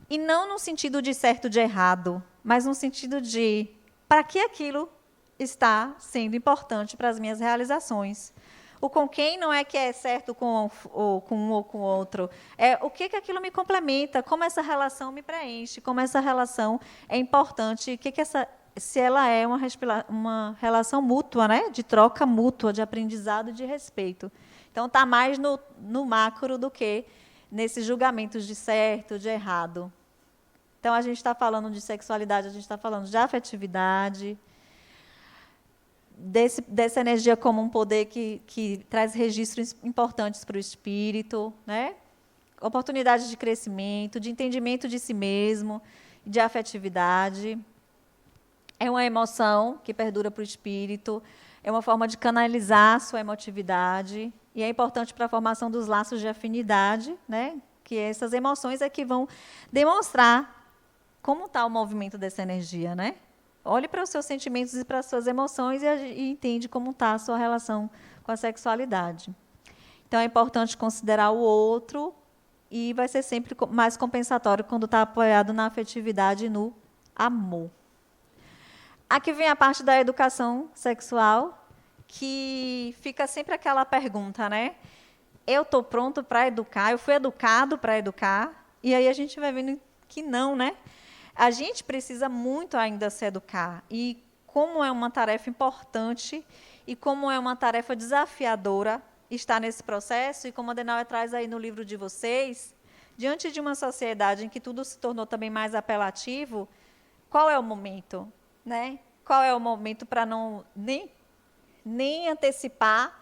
Speaker 1: E não no sentido de certo ou de errado, mas no sentido de para que aquilo está sendo importante para as minhas realizações. O com quem não é que é certo com um ou com o outro. É o que aquilo me complementa, como essa relação me preenche, como essa relação é importante, se ela é uma relação mútua, né? De troca mútua, de aprendizado e de respeito. Então, está mais no macro do que nesses julgamentos de certo, de errado. Então, a gente está falando de sexualidade, a gente está falando de afetividade, dessa energia como um poder que traz registros importantes para o espírito, né? Oportunidades de crescimento, de entendimento de si mesmo, de afetividade. É uma emoção que perdura para o espírito, é uma forma de canalizar a sua emotividade, e é importante para a formação dos laços de afinidade, né? Que essas emoções é que vão demonstrar como está o movimento dessa energia, né? Olhe para os seus sentimentos e para as suas emoções e entende como está a sua relação com a sexualidade. Então, é importante considerar o outro e vai ser sempre mais compensatório quando está apoiado na afetividade e no amor. Aqui vem a parte da educação sexual, que fica sempre aquela pergunta, né? Eu estou pronto para educar, eu fui educado para educar, e aí a gente vai vendo que não, né? A gente precisa muito ainda se educar. E como é uma tarefa importante e como é uma tarefa desafiadora estar nesse processo, e como a Adenauer traz aí no livro de vocês, diante de uma sociedade em que tudo se tornou também mais apelativo, qual é o momento? Né? Qual é o momento para não nem antecipar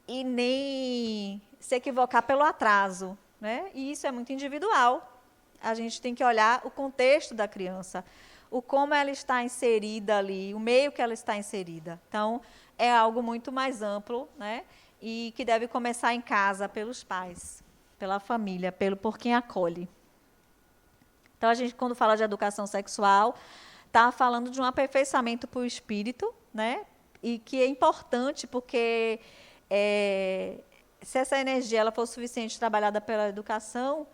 Speaker 1: e nem se equivocar pelo atraso? Né? E isso é muito individual. A gente tem que olhar o contexto da criança, o como ela está inserida ali, o meio que ela está inserida. Então, é algo muito mais amplo, né? E que deve começar em casa, pelos pais, pela família, por quem acolhe. Então, a gente, quando fala de educação sexual, está falando de um aperfeiçoamento para o espírito, né? E que é importante porque se essa energia ela for suficiente trabalhada pela educação,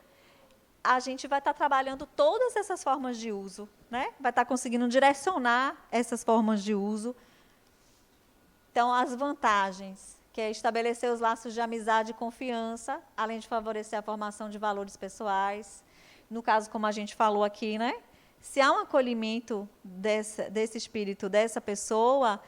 Speaker 1: a gente vai estar trabalhando todas essas formas de uso, né? Vai estar conseguindo direcionar essas formas de uso. Então, as vantagens, que é estabelecer os laços de amizade e confiança, além de favorecer a formação de valores pessoais. No caso, como a gente falou aqui, né? Se há um acolhimento desse espírito, dessa pessoa,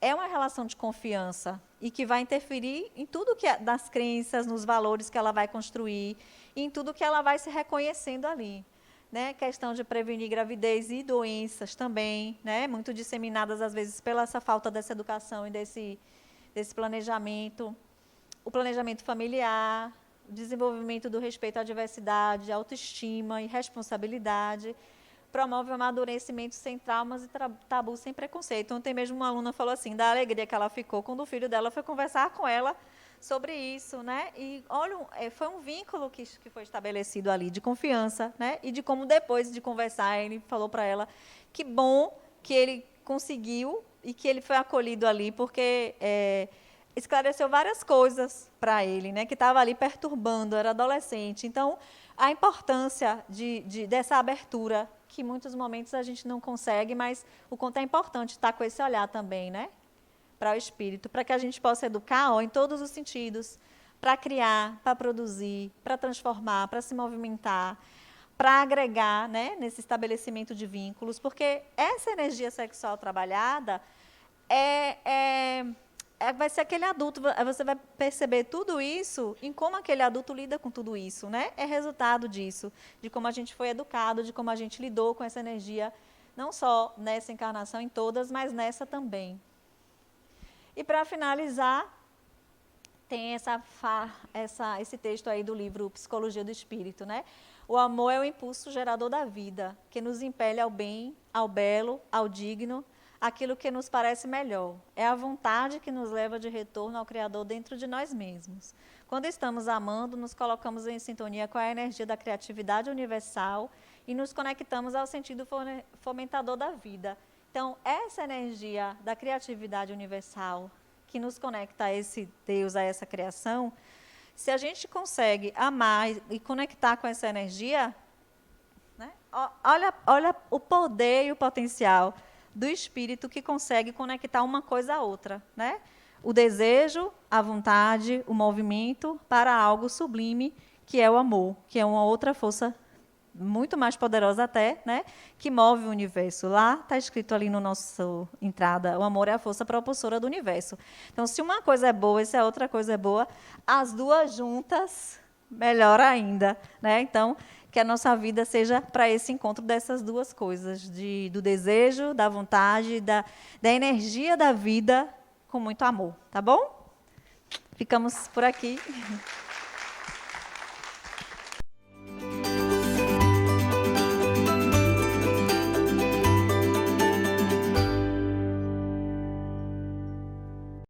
Speaker 1: é uma relação de confiança e que vai interferir em tudo que das crenças, nos valores que ela vai construir, e em tudo que ela vai se reconhecendo ali. Né? Questão de prevenir gravidez e doenças também, né? Muito disseminadas, às vezes, pela essa falta dessa educação e desse planejamento. O planejamento familiar, o desenvolvimento do respeito à diversidade, autoestima e responsabilidade, promove o amadurecimento sem traumas e tabu sem preconceito. Ontem mesmo uma aluna falou assim, da alegria que ela ficou quando o filho dela foi conversar com ela sobre isso, né? E olha, foi um vínculo que foi estabelecido ali de confiança, né? E de como depois de conversar ele falou para ela que bom que ele conseguiu e que ele foi acolhido ali, porque esclareceu várias coisas para ele, né? Que estava ali perturbando, era adolescente. Então, a importância dessa abertura, que em muitos momentos a gente não consegue, mas o quanto é importante estar com esse olhar também, né? Para o espírito, para que a gente possa educar em todos os sentidos, para criar, para produzir, para transformar, para se movimentar, para agregar, né, nesse estabelecimento de vínculos, porque essa energia sexual trabalhada vai ser aquele adulto, você vai perceber tudo isso em como aquele adulto lida com tudo isso, né? É resultado disso, de como a gente foi educado, de como a gente lidou com essa energia, não só nessa encarnação, em todas, mas nessa também. E, para finalizar, tem esse texto aí do livro Psicologia do Espírito, né? O amor é o impulso gerador da vida, que nos impele ao bem, ao belo, ao digno, aquilo que nos parece melhor. É a vontade que nos leva de retorno ao Criador dentro de nós mesmos. Quando estamos amando, nos colocamos em sintonia com a energia da criatividade universal e nos conectamos ao sentido fomentador da vida. Então, essa energia da criatividade universal que nos conecta a esse Deus, a essa criação, se a gente consegue amar e conectar com essa energia, né? Olha o poder e o potencial do espírito que consegue conectar uma coisa a outra, né? O desejo, a vontade, o movimento para algo sublime, que é o amor, que é uma outra força muito mais poderosa até, né, que move o universo. Lá está escrito ali no nosso entrada, o amor é a força propulsora do universo. Então, se uma coisa é boa e se a outra coisa é boa, as duas juntas, melhor ainda, né? Então, que a nossa vida seja para esse encontro dessas duas coisas, do desejo, da vontade, da energia da vida, com muito amor, tá bom? Ficamos por aqui.